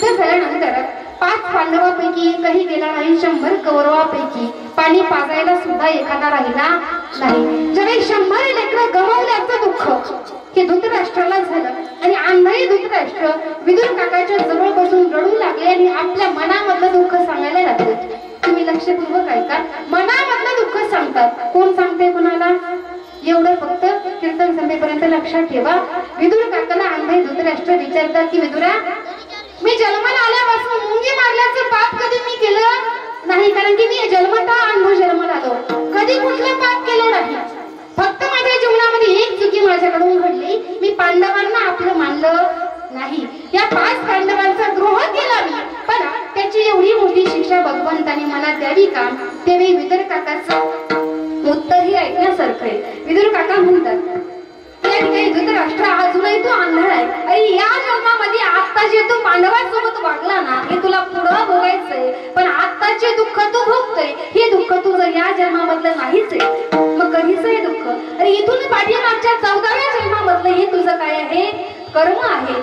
झाल्यानंतर 5 पांडवापैकी एकही गेला नाही. 100 कौरवापैकी पाणी पाजायला सुद्धा एखादा राहिला नाही. ज्यावेळी 100 लेकरं गमावल्याचं दुःख हे धृतराष्ट्राला झालं आणि आंधळी धृतराष्ट्र विदुर काकाच्या जवळ बसून रडू लागले आणि आपल्या मनामधलं दुःख सांगायला लागले. तुम्ही लक्षपूर्वक ऐका, मनामधलं दुःख सांगतात. कोण सांगते कुणाला? एवढं फक्त कीर्तन संपेपर्यंत लक्षात ठेवा. विदुर काकाला आंधळी धृतराष्ट्र विचारतात की विदुरा, मी जन्माला आल्यापासून मुंगी मारल्याचं पाप कधी मी केलं नाही, कारण की मी जन्मता अनुभव जन्माला आलो, कधी कुठलं पाप केलं नाही. फक्त माझ्या जीवनामध्ये एक चुकी माझ्याकडून घडली, मी पांडवांना आपलं मानलं नाही. या 5 पांडवांचा द्रोह केला मी, पण त्याची एवढी मोठी शिक्षा भगवंताने मला द्यावी का? त्यावेळी विदुर काकाचं उत्तर ही ऐकण्यासारखं आहे. विदुर काका म्हणतात, त्या ठिकाणी धृतराष्ट्र अजूनही तू आंधळ आहे. अरे या जन्मामध्ये आता जे तू पांडवांसोबत वागला ना, हे तुला पुढं भोगायचंय, पण आताचे दुःख तू भोगतोय, हे दुःख तुझं या जन्मामधलं नाहीच आहे. मग कधीच हे दुःख? अरे इथून पाठीमागच्या 14व्या जन्मामधलं हे तुझं काय आहे? कर्म आहे.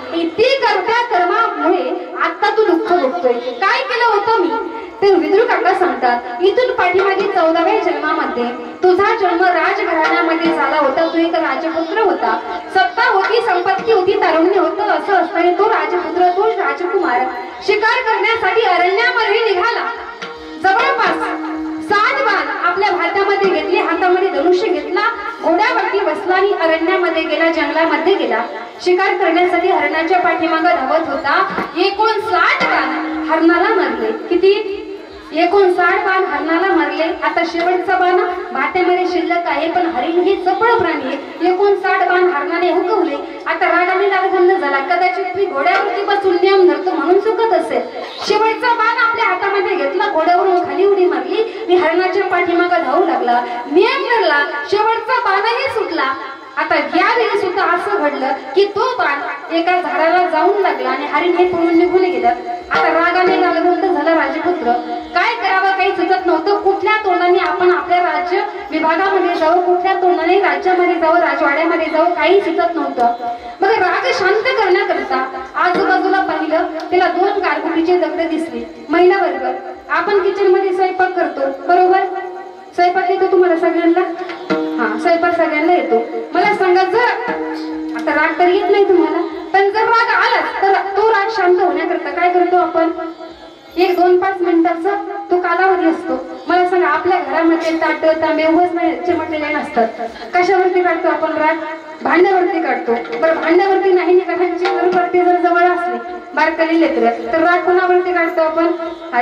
त्या कर्मामुळे आता तू दुःख भोगतोय. काय केलं होतं मी? ते विदुर काका सांगतात, इथून पाठीमागे 14व्या जन्मामध्ये तुझा जन्म राजघराण्यामध्ये झाला होता. तू एक राजपुत्र होता, सत्ता होती, संपत्ती होती, तारुण्य होतं. असं असताना तो राजपुत्र, तो राजकुमार शिकार करण्यासाठी अरण्यामध्ये निघाला. जवळपास 7 बाण आपल्या हातामध्ये घेतले, हातामध्ये धनुष्य घेतला, घोड्यावरती बसला आणि अरण्यामध्ये गेला, जंगलामध्ये गेला. शिकार करण्यासाठी हरणाच्या पाठीमागे धावत होता. एकूण 60 बाण हरणाला मारले. किती? एकूण 60 बाण हरणाला मारले. आता शेवटचा बाण भाट्यामध्ये शिल्लक आहे, पण हरिण हे चपळ प्राणी आहे. एकूण 60 बाण हरणाने हुकवले. आता रागाने लागधंद झाला, कदाचित मी घोड्यावरती बसून नियम धरतो म्हणून चुकत असेल. शेवटचा बाण आपल्या हातामध्ये घेतला, घोड्यावरून खाली उडी मारली आणि हरणाच्या पाठीमागे धावू लागला. नियम धरला, शेवटचा बाणही सुटला. आता यावेळी सुद्धा असं घडलं की तो बाण एका झाडाला जाऊन लागला आणि हरिण हे पळून निघून गेलं. आता रागाने लागधंद झाला राजपुत्र. काय करावं काही सुचत नव्हतं. कुठल्या तोंडाने आपण आपल्या राज्य विभागामध्ये जाऊ, कुठल्या तोंडाने राज्यामध्ये जाऊ, राजवाड्यामध्ये जाऊ, काही सुचत नव्हतं. मग राग शांत करण्याकरता आजूबाजूला पाहिलं, त्याला 2 गारगुटीचे दगड दिसले. महिला वर्ग, आपण किचन मध्ये स्वयंपाक करतो बरोबर? स्वयंपाक येतो तुम्हाला सगळ्यांना? हा, स्वयंपाक सगळ्यांना येतो. मला सांगा, जर आता राग तर येत नाही तुम्हाला, पण जर राग आला तर तो राग शांत होण्याकरता काय करतो आपण? 1, 2, 5 मिनिटाचा तो कालावधी असतो. मला सांगा, आपल्या घरामध्ये ताट तांबे उभंच नाही चिमटलेले नसतात. कशावरती काढतो आपण राग? भांड्यावरती काढतो. बरं, भांड्यावरती नाही, एखाद्याची घरपट्टी जर जवळ असली, बारकाली लेकरं, तर राग कोणावरती काढतो आपण?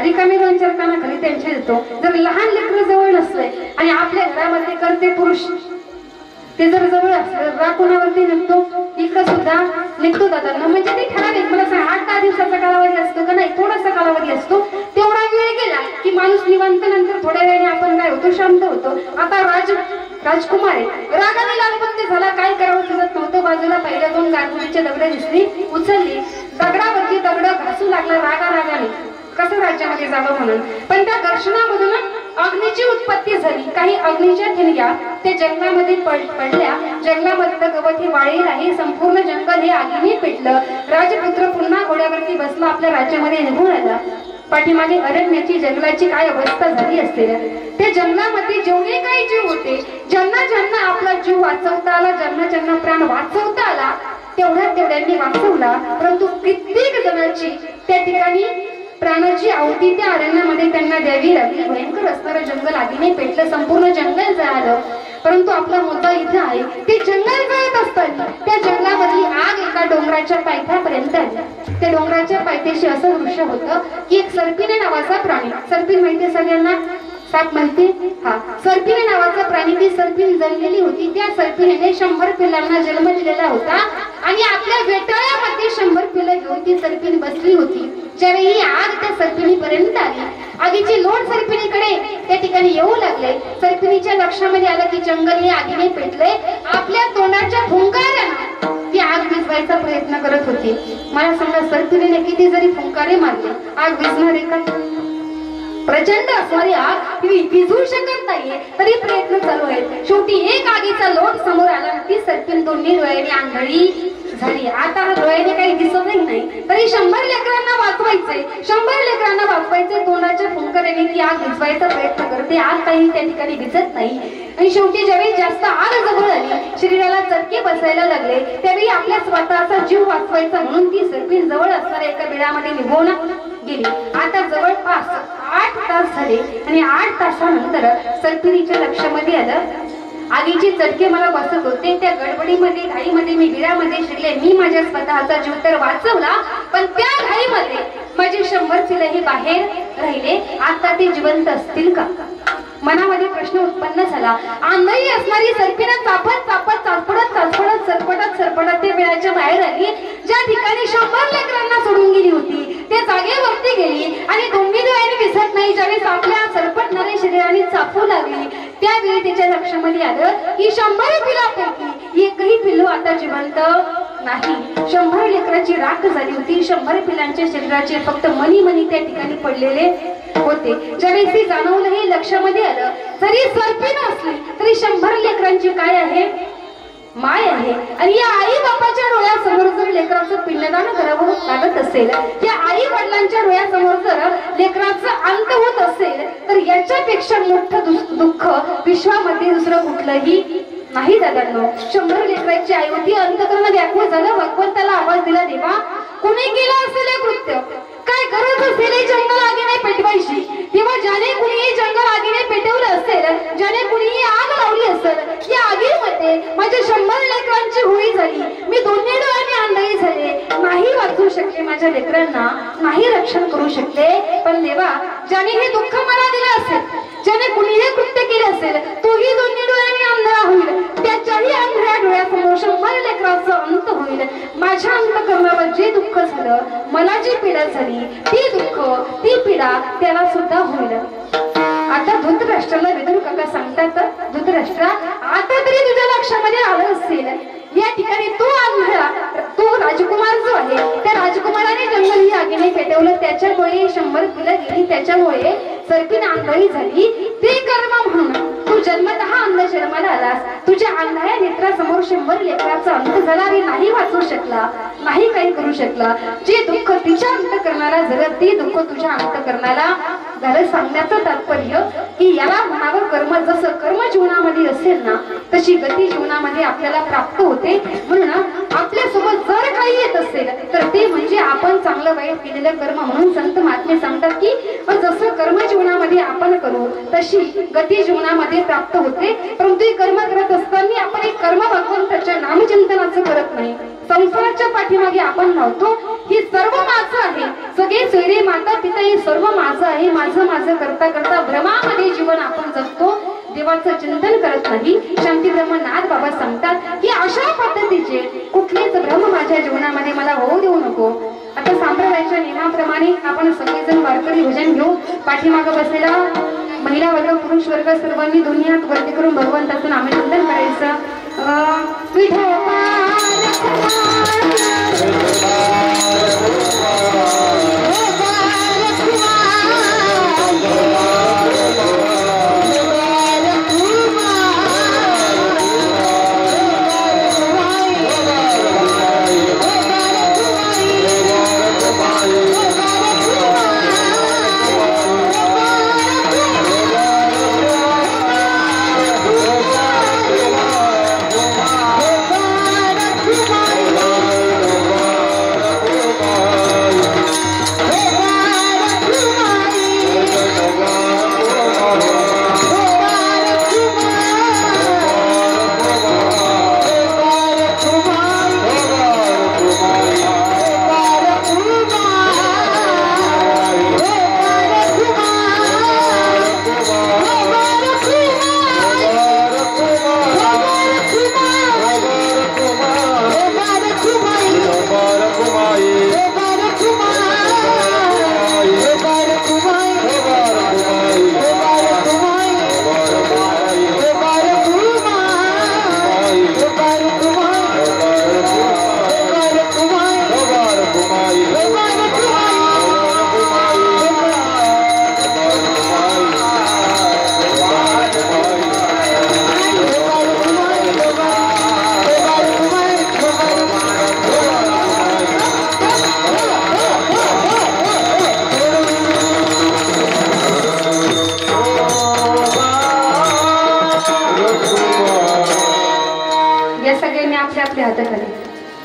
रिकामी 2-4 कानाखाली त्यांच्या येतो. जर लहान लेकरं जवळ नसले आणि आपल्या घरामध्ये करते पुरुष ते जर जवळ असलं, राग कोणावरती निघतो? इकडं सुद्धा निघतो दादांना. म्हणजे ते ठराविक, मला सांग, 8-10 दिवसाचा कालावधी असतो का नाही? थोडासा कालावधी असतो. तेवढा वेळ गेला की माणूस निवांत, नंतर थोड्या वेळाने आपण काय होतो? शांत होतो. आता राजकुमार आहे, रागाने लालबंद झाला, काय करावं सुचत नव्हतं. बाजूला पहिल्या 2 गारगुटीचे दगड दिसली, उचलली, दगडावरती दगड घासू लागला रागाने, कसं राज्यामध्ये जावं म्हणून. पण त्या घर्षणामधून अग्नीची उत्पत्ती झाली. काही अग्नीच्या ठिणग्या त्या जंगलामध्ये पडल्या. जंगलामधलं गवत हे वाळेल आहे, संपूर्ण जंगल हे आगीने पेटलं. राजपुत्र पुन्हा घोड्यावरती बसला, आपल्या राज्यामध्ये निघून आला. पाठीमागे अरण्याची, जंगलाची काय अवस्था झाली असेल. त्या जंगलामध्ये जेवढे काही जीव होते, ज्यांना आपला जीव वाचवता आला, ज्यांना प्राण वाचवता आला, तेवढ्यांनी वाचवला. परंतु कित्येक जणांची त्या ठिकाणी प्राणाची आहुती त्या अरण्यामध्ये त्यांना द्यावी लागली. भयंकर असणारं जंगल आगीने पेटलं, संपूर्ण जंगल जळालं. परंतु आपला मुद्दा इथे आहे, ते जंगल जळत असताना त्या जंगलामधली आग एका डोंगराच्या पायथ्यापर्यंत आली. त्या डोंगराच्या पायथ्याशी असं दृश्य होतं की एक सर्पिने नावाचा प्राणी, सर्पिन माहिती सगळ्यांना? साप माहिती? हा, सर्पिने नावाचा प्राणी, ती सर्पिन जळलेली होती. त्या सर्पिनेने 100 पिल्लांना जन्म दिलेला होता आणि आपल्या वेटाळ्यामध्ये 100 पिल्लं घेऊन ती सर्पिन बसली होती. ज्यावेळी आग त्या सर्पिणीपर्यंत आली आगीची लोट सरपिणीकडे त्या ठिकाणी येऊ लागले. सरपिणीच्या लक्षामध्ये आलं की जंगल हे आगीने पेटले. आपल्या तोंडाच्या फुंकाऱ्यानं ती आग विझवायचा प्रयत्न करत होती. मला सांगा, सरपिणीने किती जरी फुंकारे मारले, आग विझणार आहे का? प्रचंड असणारी आग विझू शकत नाहीये, तरी प्रयत्न चालू आहेत. शेवटी एक आगीचा लोट समोर आला. ती सरपिण दोन्ही डोळ्याने आंधळी झाली. आता डोळ्याने काही दिसतही नाही, तरी 100 लेकरांना वाचवायचे, 100 लेकरांना वाचवायचे. तोंडाच्या फुंकऱ्याने ती आग विझवायचा प्रयत्न करते. आग काही त्या ठिकाणी दिसत नाही. आणि शेवटी ज्यावेळी जास्त आग जवळ आली, शरीराला चटके बसायला लागले, त्यावेळी आपल्या स्वतःचा जीव वाचवायचा म्हणून ती सरपिण जवळ असणाऱ्या एका बिळामध्ये निघून गेली. आता जवळपास 8 तास झाले आणि 8 तासानंतर सरपिणीच्या लक्षामध्ये आलं, आगीचे चटके मला बसत होते. त्या गडबडीमध्ये घाईमध्ये मी बिळामध्ये शिरले. मी माझ्या स्वतःचा जीव तर वाचवला, पण त्या घाईमध्ये माझे 100 पिल्ले बाहेर राहिले. आता ते जिवंत असतील का? मनामध्ये प्रश्न उत्पन्न झाला. आंधळी असणारी सरपिणं चापत चापत चापडत चापडत सरपटत सरपटत त्या बिळाच्या बाहेर आली. ज्या ठिकाणी 100 लेकरांना सोडून गेली होती त्या जागेवरती गेली आणि दोन्ही डोळ्याने दिसत नाही. ज्यावेळेस आपल्या सरपटणाऱ्या शरीराने चापू लागली, त्यावेळी त्याच्या लक्षामध्ये आलं की 100 पिलांपैकी एकही पिल्लू आता जिवंत नाही. 100 लेकराची राख झाली होती. 100 पिलांच्या शरीराचे फक्त मनी त्या ठिकाणी पडलेले होते. ज्यावेळेस ती जाणवलं, हे लक्षामध्ये आलं, जरी सरपिण असली तरी 100 लेकरांची काय आहे? माय आहे. आणि या आई बापाच्या डोळ्यासमोर जर लेकराचं पिंडदान करावं लागत असेल, या आई वडिलांच्या डोळ्यासमोर जर लेकराचं अंत होत असेल, तर याच्यापेक्षा मोठं दुःख विश्वामध्ये दुसरं कुठलंही नाही. दादांनो, 100 लेकरांची आई होती. अंतकरण व्याकुळ झालं. भगवंताला आवाज दिला, देवा, कोणी केलं असेल हे कृत्य? काय गरज असेल हे जंगल आगीने पेटवायची? तेव्हा ज्याने कुणी हे जंगल आगीने पेटवलं असेल, ज्याने कुणी आग लावली असेल, या आगीमध्ये माझ्या 100 लेकरांची होळी झाली. मी दोन्ही डोळ्याने आंधळी झाले, नाही वाचू शकले माझ्या लेकरांना, नाही रक्षण करू शकले. पण देवा, ज्याने हे दुःख मला दिलं असेल, ज्याने कुणी हे कृत्य केले असेल, तोही दोन्ही डोळ्याने आंधळा होईल. त्याच्याही आंधळ्या डोळ्यासमोर 100 लेकरांचा अंत होईल. माझ्या अंतकरणावर जे दुःख झालं, मला जी पीडा झाली, ती दुःख, ती पीडा त्याला सुद्धा होईल. आता धृतराष्ट्राला विदुर काका सांगतात, धृतराष्ट्रा, आता तरी तुझ्या लक्षामध्ये आलं असेल, या ठिकाणी तो आंधळा, तो राजकुमार जो आहे, त्या राजकुमाराने जंगल ही आगीने पेटवलं. त्याच्यामुळे 100 पिलं गेली, त्याच्यामुळे सरपिण आंधळी झाली. ते कर्म म्हणून तू जन्मतः अंध जन्माला आलास. तुझ्या आंधळ्या नेत्रासमोर 100 लेकराचा अंत झाला आणि नाही वाचू शकला, नाही काही करू शकला. जे दुःख तिच्या अंतकरणाला झालं, ते दुःख तुझ्या अंतकरणाला झालं. सांगण्याचं तात्पर्य की याला म्हणावं कर्म. जसं कर्म जीवनामध्ये असेल ना, तशी गती जीवनामध्ये आपल्याला प्राप्त होते. म्हणून आपल्यासोबत जर काही येत असेल तर ते म्हणजे आपण चांगलं वाईट केलेलं कर्म. म्हणून संत महात्मे सांगतात की जसं कर्म जीवनामध्ये आपण करू, तशी गती जीवनामध्ये प्राप्त होते. परंतु हे कर्म करत असताना आपण एक कर्म भगवंताच्या नामचिंतनाचं करत नाही. संसाराच्या पाठीमागे आपण राहतो. ही सर्व माझं आहे, सगळे सोयरे माता पिता हे सर्व माझं आहे, माझं माझं करता करता भ्रमामध्ये जीवन आपण जगतो. देवाचं चिंतन करत नाही. शांती ब्रह्मनाथ बाबा सांगतात की अशा पद्धतीचे कुठलेच भ्रम माझ्या जीवनामध्ये मला होऊ देऊ नको. आता संप्रदायाच्या नियमाप्रमाणे आपण सगळेजण वारकरी भजन घेऊ. पाठीमागं बसलेला महिला वर्ग, पुरुष वर्ग सर्वांनी दोन्ही हात वरती करून भगवंताचं नामचिंतन करायचं.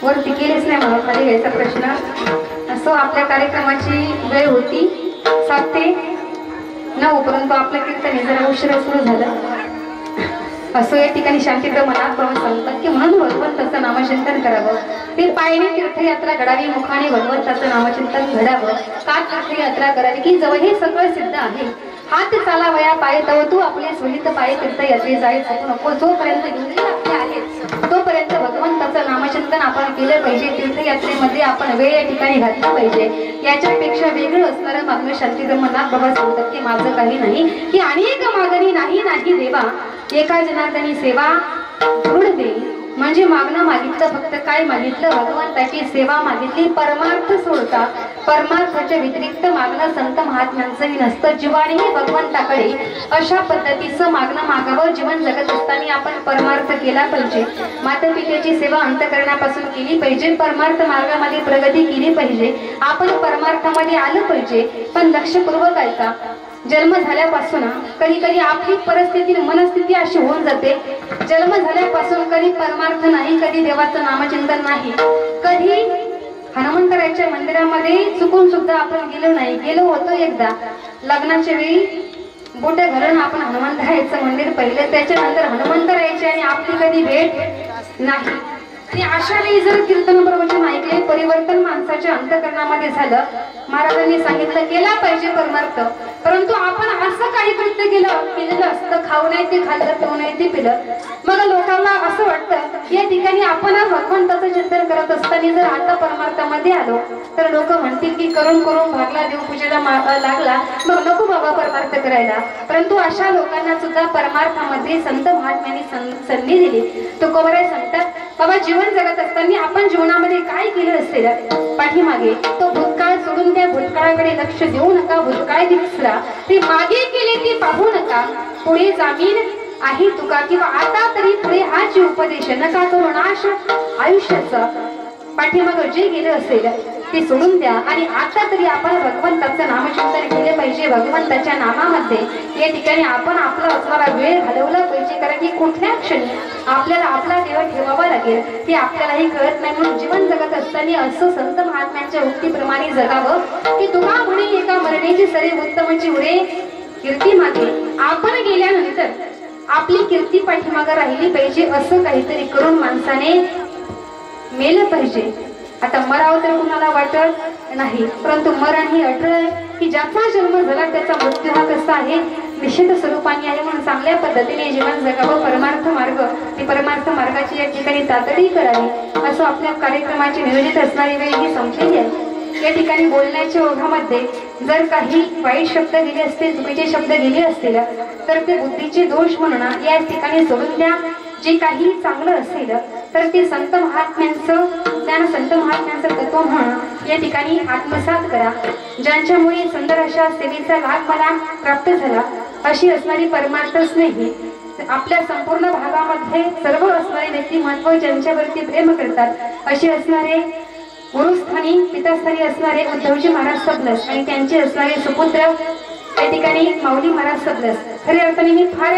वरती केलेच नाही म्हणून खाली घ्यायचा प्रश्न. असो आपल्या कार्यक्रमाची वेळ होती 7 ते 9, परंतु आपलं कीर्तन जरा उशिरा सुरू झालं. असो या ठिकाणी शांतीचं मनात प्रभू सांगतात की म्हणून भगवंताचं नामचिंतन करावं. ते पायने तीर्थयात्रा घडावी, मुखाने भगवंताचं नामचिंतन घडावं. का तीर्थयात्रा करावी की जवळ हे सगळं सिद्ध आहे. हात चालावया पाय तव तू आपले स्वहित पाय तीर्थयात्रे जायचं नको. जोपर्यंत इंद्रिय आपले आहेत तोपर्यंत भगवंताचं नामचिंतन आपण केलं पाहिजे. तीर्थयात्रेमध्ये आपण वेळ या ठिकाणी घातला पाहिजे. याच्यापेक्षा वेगळं असणारं मागणं शांतीचं मनात बाबा सांगतात की माझं काही नाही, की अनेक मागणी नाही नाही देवा, एका जनार्दनी सेवा दृढ देई. म्हणजे मागणं मागितलं, फक्त काय मागितलं? भगवंताची सेवा मागितली. परमार्थ सोडता परमार्थाच्या व्यतिरिक्त मागणं संत महात्म्यांचंही नसतं. जीवानेही भगवंताकडे अशा पद्धतीचं मागणं मागावं. जीवन जगत असताना आपण परमार्थ केला पाहिजे. माता पित्याची सेवा अंतःकरणापासून केली पाहिजे. परमार्थ मार्गामध्ये प्रगती केली पाहिजे. आपण परमार्थामध्ये आलं पाहिजे. पण लक्षपूर्वक ऐका, जन्म झाल्यापासून कधी कधी आपली परिस्थिती मनस्थिती अशी होऊन जाते. जन्म झाल्यापासून कधी परमार्थ नाही, कधी देवाचं नामचिंतन नाही, कधी हनुमंतरायाच्या मंदिरामध्ये चुकून सुद्धा आपण गेलो नाही. गेलो होतो एकदा लग्नाच्या वेळी, बोटे घालून आपण हनुमंतरायाचं मंदिर पाहिलं. त्याच्यानंतर हनुमंतरायाची आणि आपली कधी भेट नाही. आणि अशा वेळी जर कीर्तन प्रवचन ऐकले, परिवर्तन माणसाच्या अंतःकरणामध्ये झालं. महाराजांनी सांगितलं केला पाहिजे परमार्थ, परंतु आपण असं काही कृत्य केलेलं असतं, खाऊ नाही ते खाल्लं, पिऊ नाही ते पिलं. मग लोकांना असं वाटतं या ठिकाणी आपण भगवंताचं चिंतन करत असताना जर आता परमार्थामध्ये आलो तर लोक म्हणतील की करून करून भागला, देवपूजेला लागला, मग नको बाबा परमार्थ करायला. परंतु अशा लोकांना सुद्धा परमार्थामध्ये संत महात्म्यांनी संधी दिली. तुकोबराय सांगतात बाबा जीवन जगत असताना आपण जीवनामध्ये काय केलं असेल पाठीमागे, तो भूतकाळ सोडून त्या भूतकाळाकडे लक्ष देऊ नका. भूतकाळ दिसला ते मागे केले ते पाहू नका. पुढे जामीन आहे तुका, किंवा आता तरी पुढे हाच उपदेश नका करू नाश आयुष्याचा. पाठीमाग जे गेलं असेल ते सोडून द्या आणि आता तरी आपण भगवंताचं नामचिंतन केले पाहिजे. भगवंताच्या नामामध्ये या ठिकाणी आपण आपला असणारा वेळ घालवला पाहिजे. कारण की कुठल्या क्षणी आपल्याला आपला देव ठेवावा लागेल ते आपल्यालाही कळत नाही. म्हणून जीवन जगत असताना असं संत महात्म्यांच्या उक्तीप्रमाणे जगावं की तुका म्हणे एका मरणेची सरे उत्तमची उरे कीर्ती मागे. आपण गेल्यानंतर आपली कीर्ती पाठीमागे राहिली पाहिजे. असं काहीतरी करून माणसाने मेलं पाहिजे. आता मरावं तर कुणाला वाटत नाही, परंतु मरण ही अटळ आहे की ज्याचा जन्म झाला त्याचा मृत्यू हा कसा आहे, निश्चित स्वरूपाने आहे. म्हणून चांगल्या पद्धतीने जीवन जगावं. परमार्थ मार्ग, ती परमार्थ मार्गाची या ठिकाणी तातडी करावी. असं आपल्या कार्यक्रमाची नियोजित असणारी वेळ ही संपलेली आहे. या ठिकाणी बोलण्याच्या ओघामध्ये जर काही वाईट शब्द गेले असतील, चुकीचे शब्द गेले असतील तर ते बुद्धीचे दोष म्हणून या ठिकाणी सोडून द्या. जे काही चांगलं असेल तर ते संत महात्म्यांचं ज्ञान, संत महात्म्यांचं तत्व म्हणून या ठिकाणी आत्मसात करा. ज्यांच्यामुळे सुंदर अशा सेवेचा लाभ मला प्राप्त झाला अशी असणारी परमार्थ स्नेही आपल्या संपूर्ण भागामध्ये सर्व असणारे व्यक्तिमत्व ज्यांच्यावरती प्रेम करतात असे असणारे गुरुस्थानी पितास्थानी असणारे उद्धवजी महाराज सबलस आणि त्यांचे असणारे सुपुत्र या ठिकाणी माऊली महाराज सबलस. खऱ्या अर्थाने मी फार,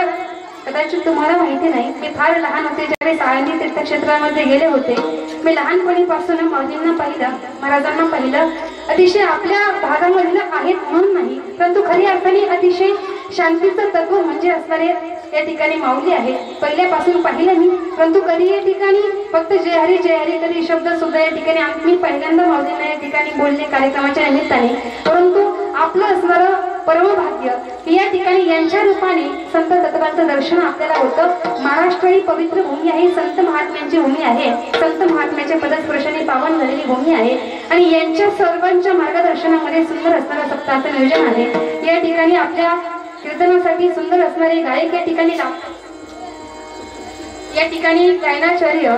कदाचित तुम्हाला माहिती नाही, मी फार लहान होते ज्यावेळेस आळंदी तीर्थक्षेत्रामध्ये गेले होते. मी लहानपणीपासून माऊलींना पाहिलं, महाराजांना पाहिलं. अतिशय आपल्या भागामधील आहेत म्हणून नाही, परंतु खऱ्या अर्थाने अतिशय शांतीचं तत्व म्हणजे असणारे या ठिकाणी माऊली आहे. पहिल्यापासून पाहिलं मी, परंतु कधी या ठिकाणी फक्त जय हरी जय हरी कधी शब्द सुद्धा या ठिकाणी मी पहिल्यांदा माऊलींना या ठिकाणी बोलले कार्यक्रमाच्या निमित्ताने. परंतु आपलं असणारं परमभाग्य की या ठिकाणी यांच्या रूपाने संत तत्वाचं दर्शन आपल्याला होतं. महाराष्ट्र ही पवित्र भूमी आहे, संत महात्म्यांची भूमी आहे, संत महात्म्याच्या पदस्पर्शाने पावन झालेली भूमी आहे आणि यांच्या सर्वांच्या मार्गदर्शनामध्ये सुंदर असणारं सप्ताहाचं नियोजन आहे. या ठिकाणी आपल्या कीर्तनासाठी सुंदर असणारे गायक या ठिकाणी गायनाचार्य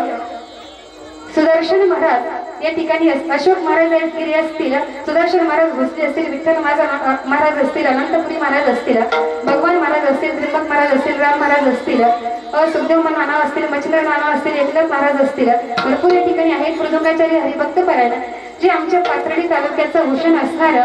सुदर्शन महाराज या ठिकाणी, अशोक महाराज असतील, सुदर्शन महाराज भोसले असतील, विठ्ठल महाराज असतील, अनंतपुरी महाराज असतील, भगवान महाराज असतील, त्रिंबक महाराज असतील, राम महाराज असतील, सुखदेव नाना असतील, मच्छिंद्र नाना असतील, एकनाथ महाराज असतील, भरपूर या ठिकाणी आहेत. मृदुंगाचार्य हरिभक्त परायण जे आमच्या पाथर्डी तालुक्याचं भूषण असणार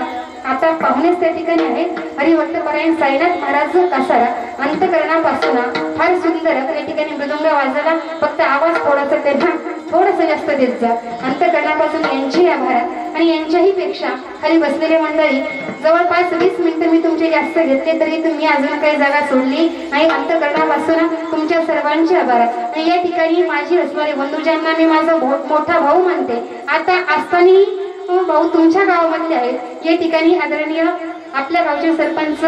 आता पाहुणेच त्या ठिकाणी आहेत. हरिभक्त परायण साईनाथ महाराज कासारा अंतकरणापासून फार सुंदर या ठिकाणी मृदुंग वाजायला, फक्त आवाज थोडासा त्यांना थोडंसं जास्त देत जा. अंतःकरणापासून यांची आभार. आणि यांच्याही पेक्षा खाली बसलेले मंडळी जवळपास 20 मिनिटं मी तुमचे जास्त घेतले तरी तुम्ही अजून काही जागा सोडली नाही. अंतःकरणापासून तुमच्या सर्वांचे आभार. आणि या ठिकाणी माझी असणारे बंधू ज्यांना मी माझा मोठा भाऊ मानते, आता असतानाही भाऊ तुमच्या गावामधले आहेत. या ठिकाणी आदरणीय आपल्या गावचे सरपंच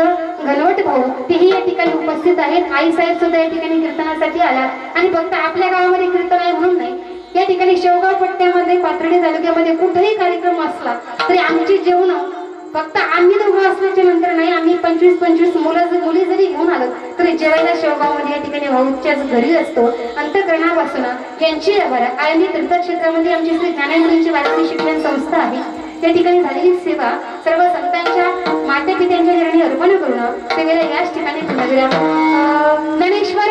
घनवट भाऊ तेही या ठिकाणी उपस्थित आहेत. आई साहेब सुद्धा या ठिकाणी कीर्तनासाठी आला. आणि फक्त आपल्या गावामध्ये कीर्तन आहे म्हणून नाही, या ठिकाणी शेवगाव पट्ट्यामध्ये पाथर्डी तालुक्यामध्ये कुठेही कार्यक्रम असला तरी आमची जेवण फक्त आम्ही दोघं असल्याच्या नंतर नाही, आम्ही 25-25 मुली जरी घेऊन आलो तरी जेवायला शेवगावमध्ये या ठिकाणी भाऊच्याच घरी असतो. अंतःकरणापासून यांची आभार. आणि तीर्थक्षेत्रामध्ये आमची श्री ज्ञानेंद्रांची भारतीय शिक्षण संस्था आहे. या ठिकाणी झालेली सेवा सर्व संतांच्या माते पित्यांच्या चरणी अर्पण करून सेवेला याच ठिकाणी ज्ञानेश्वर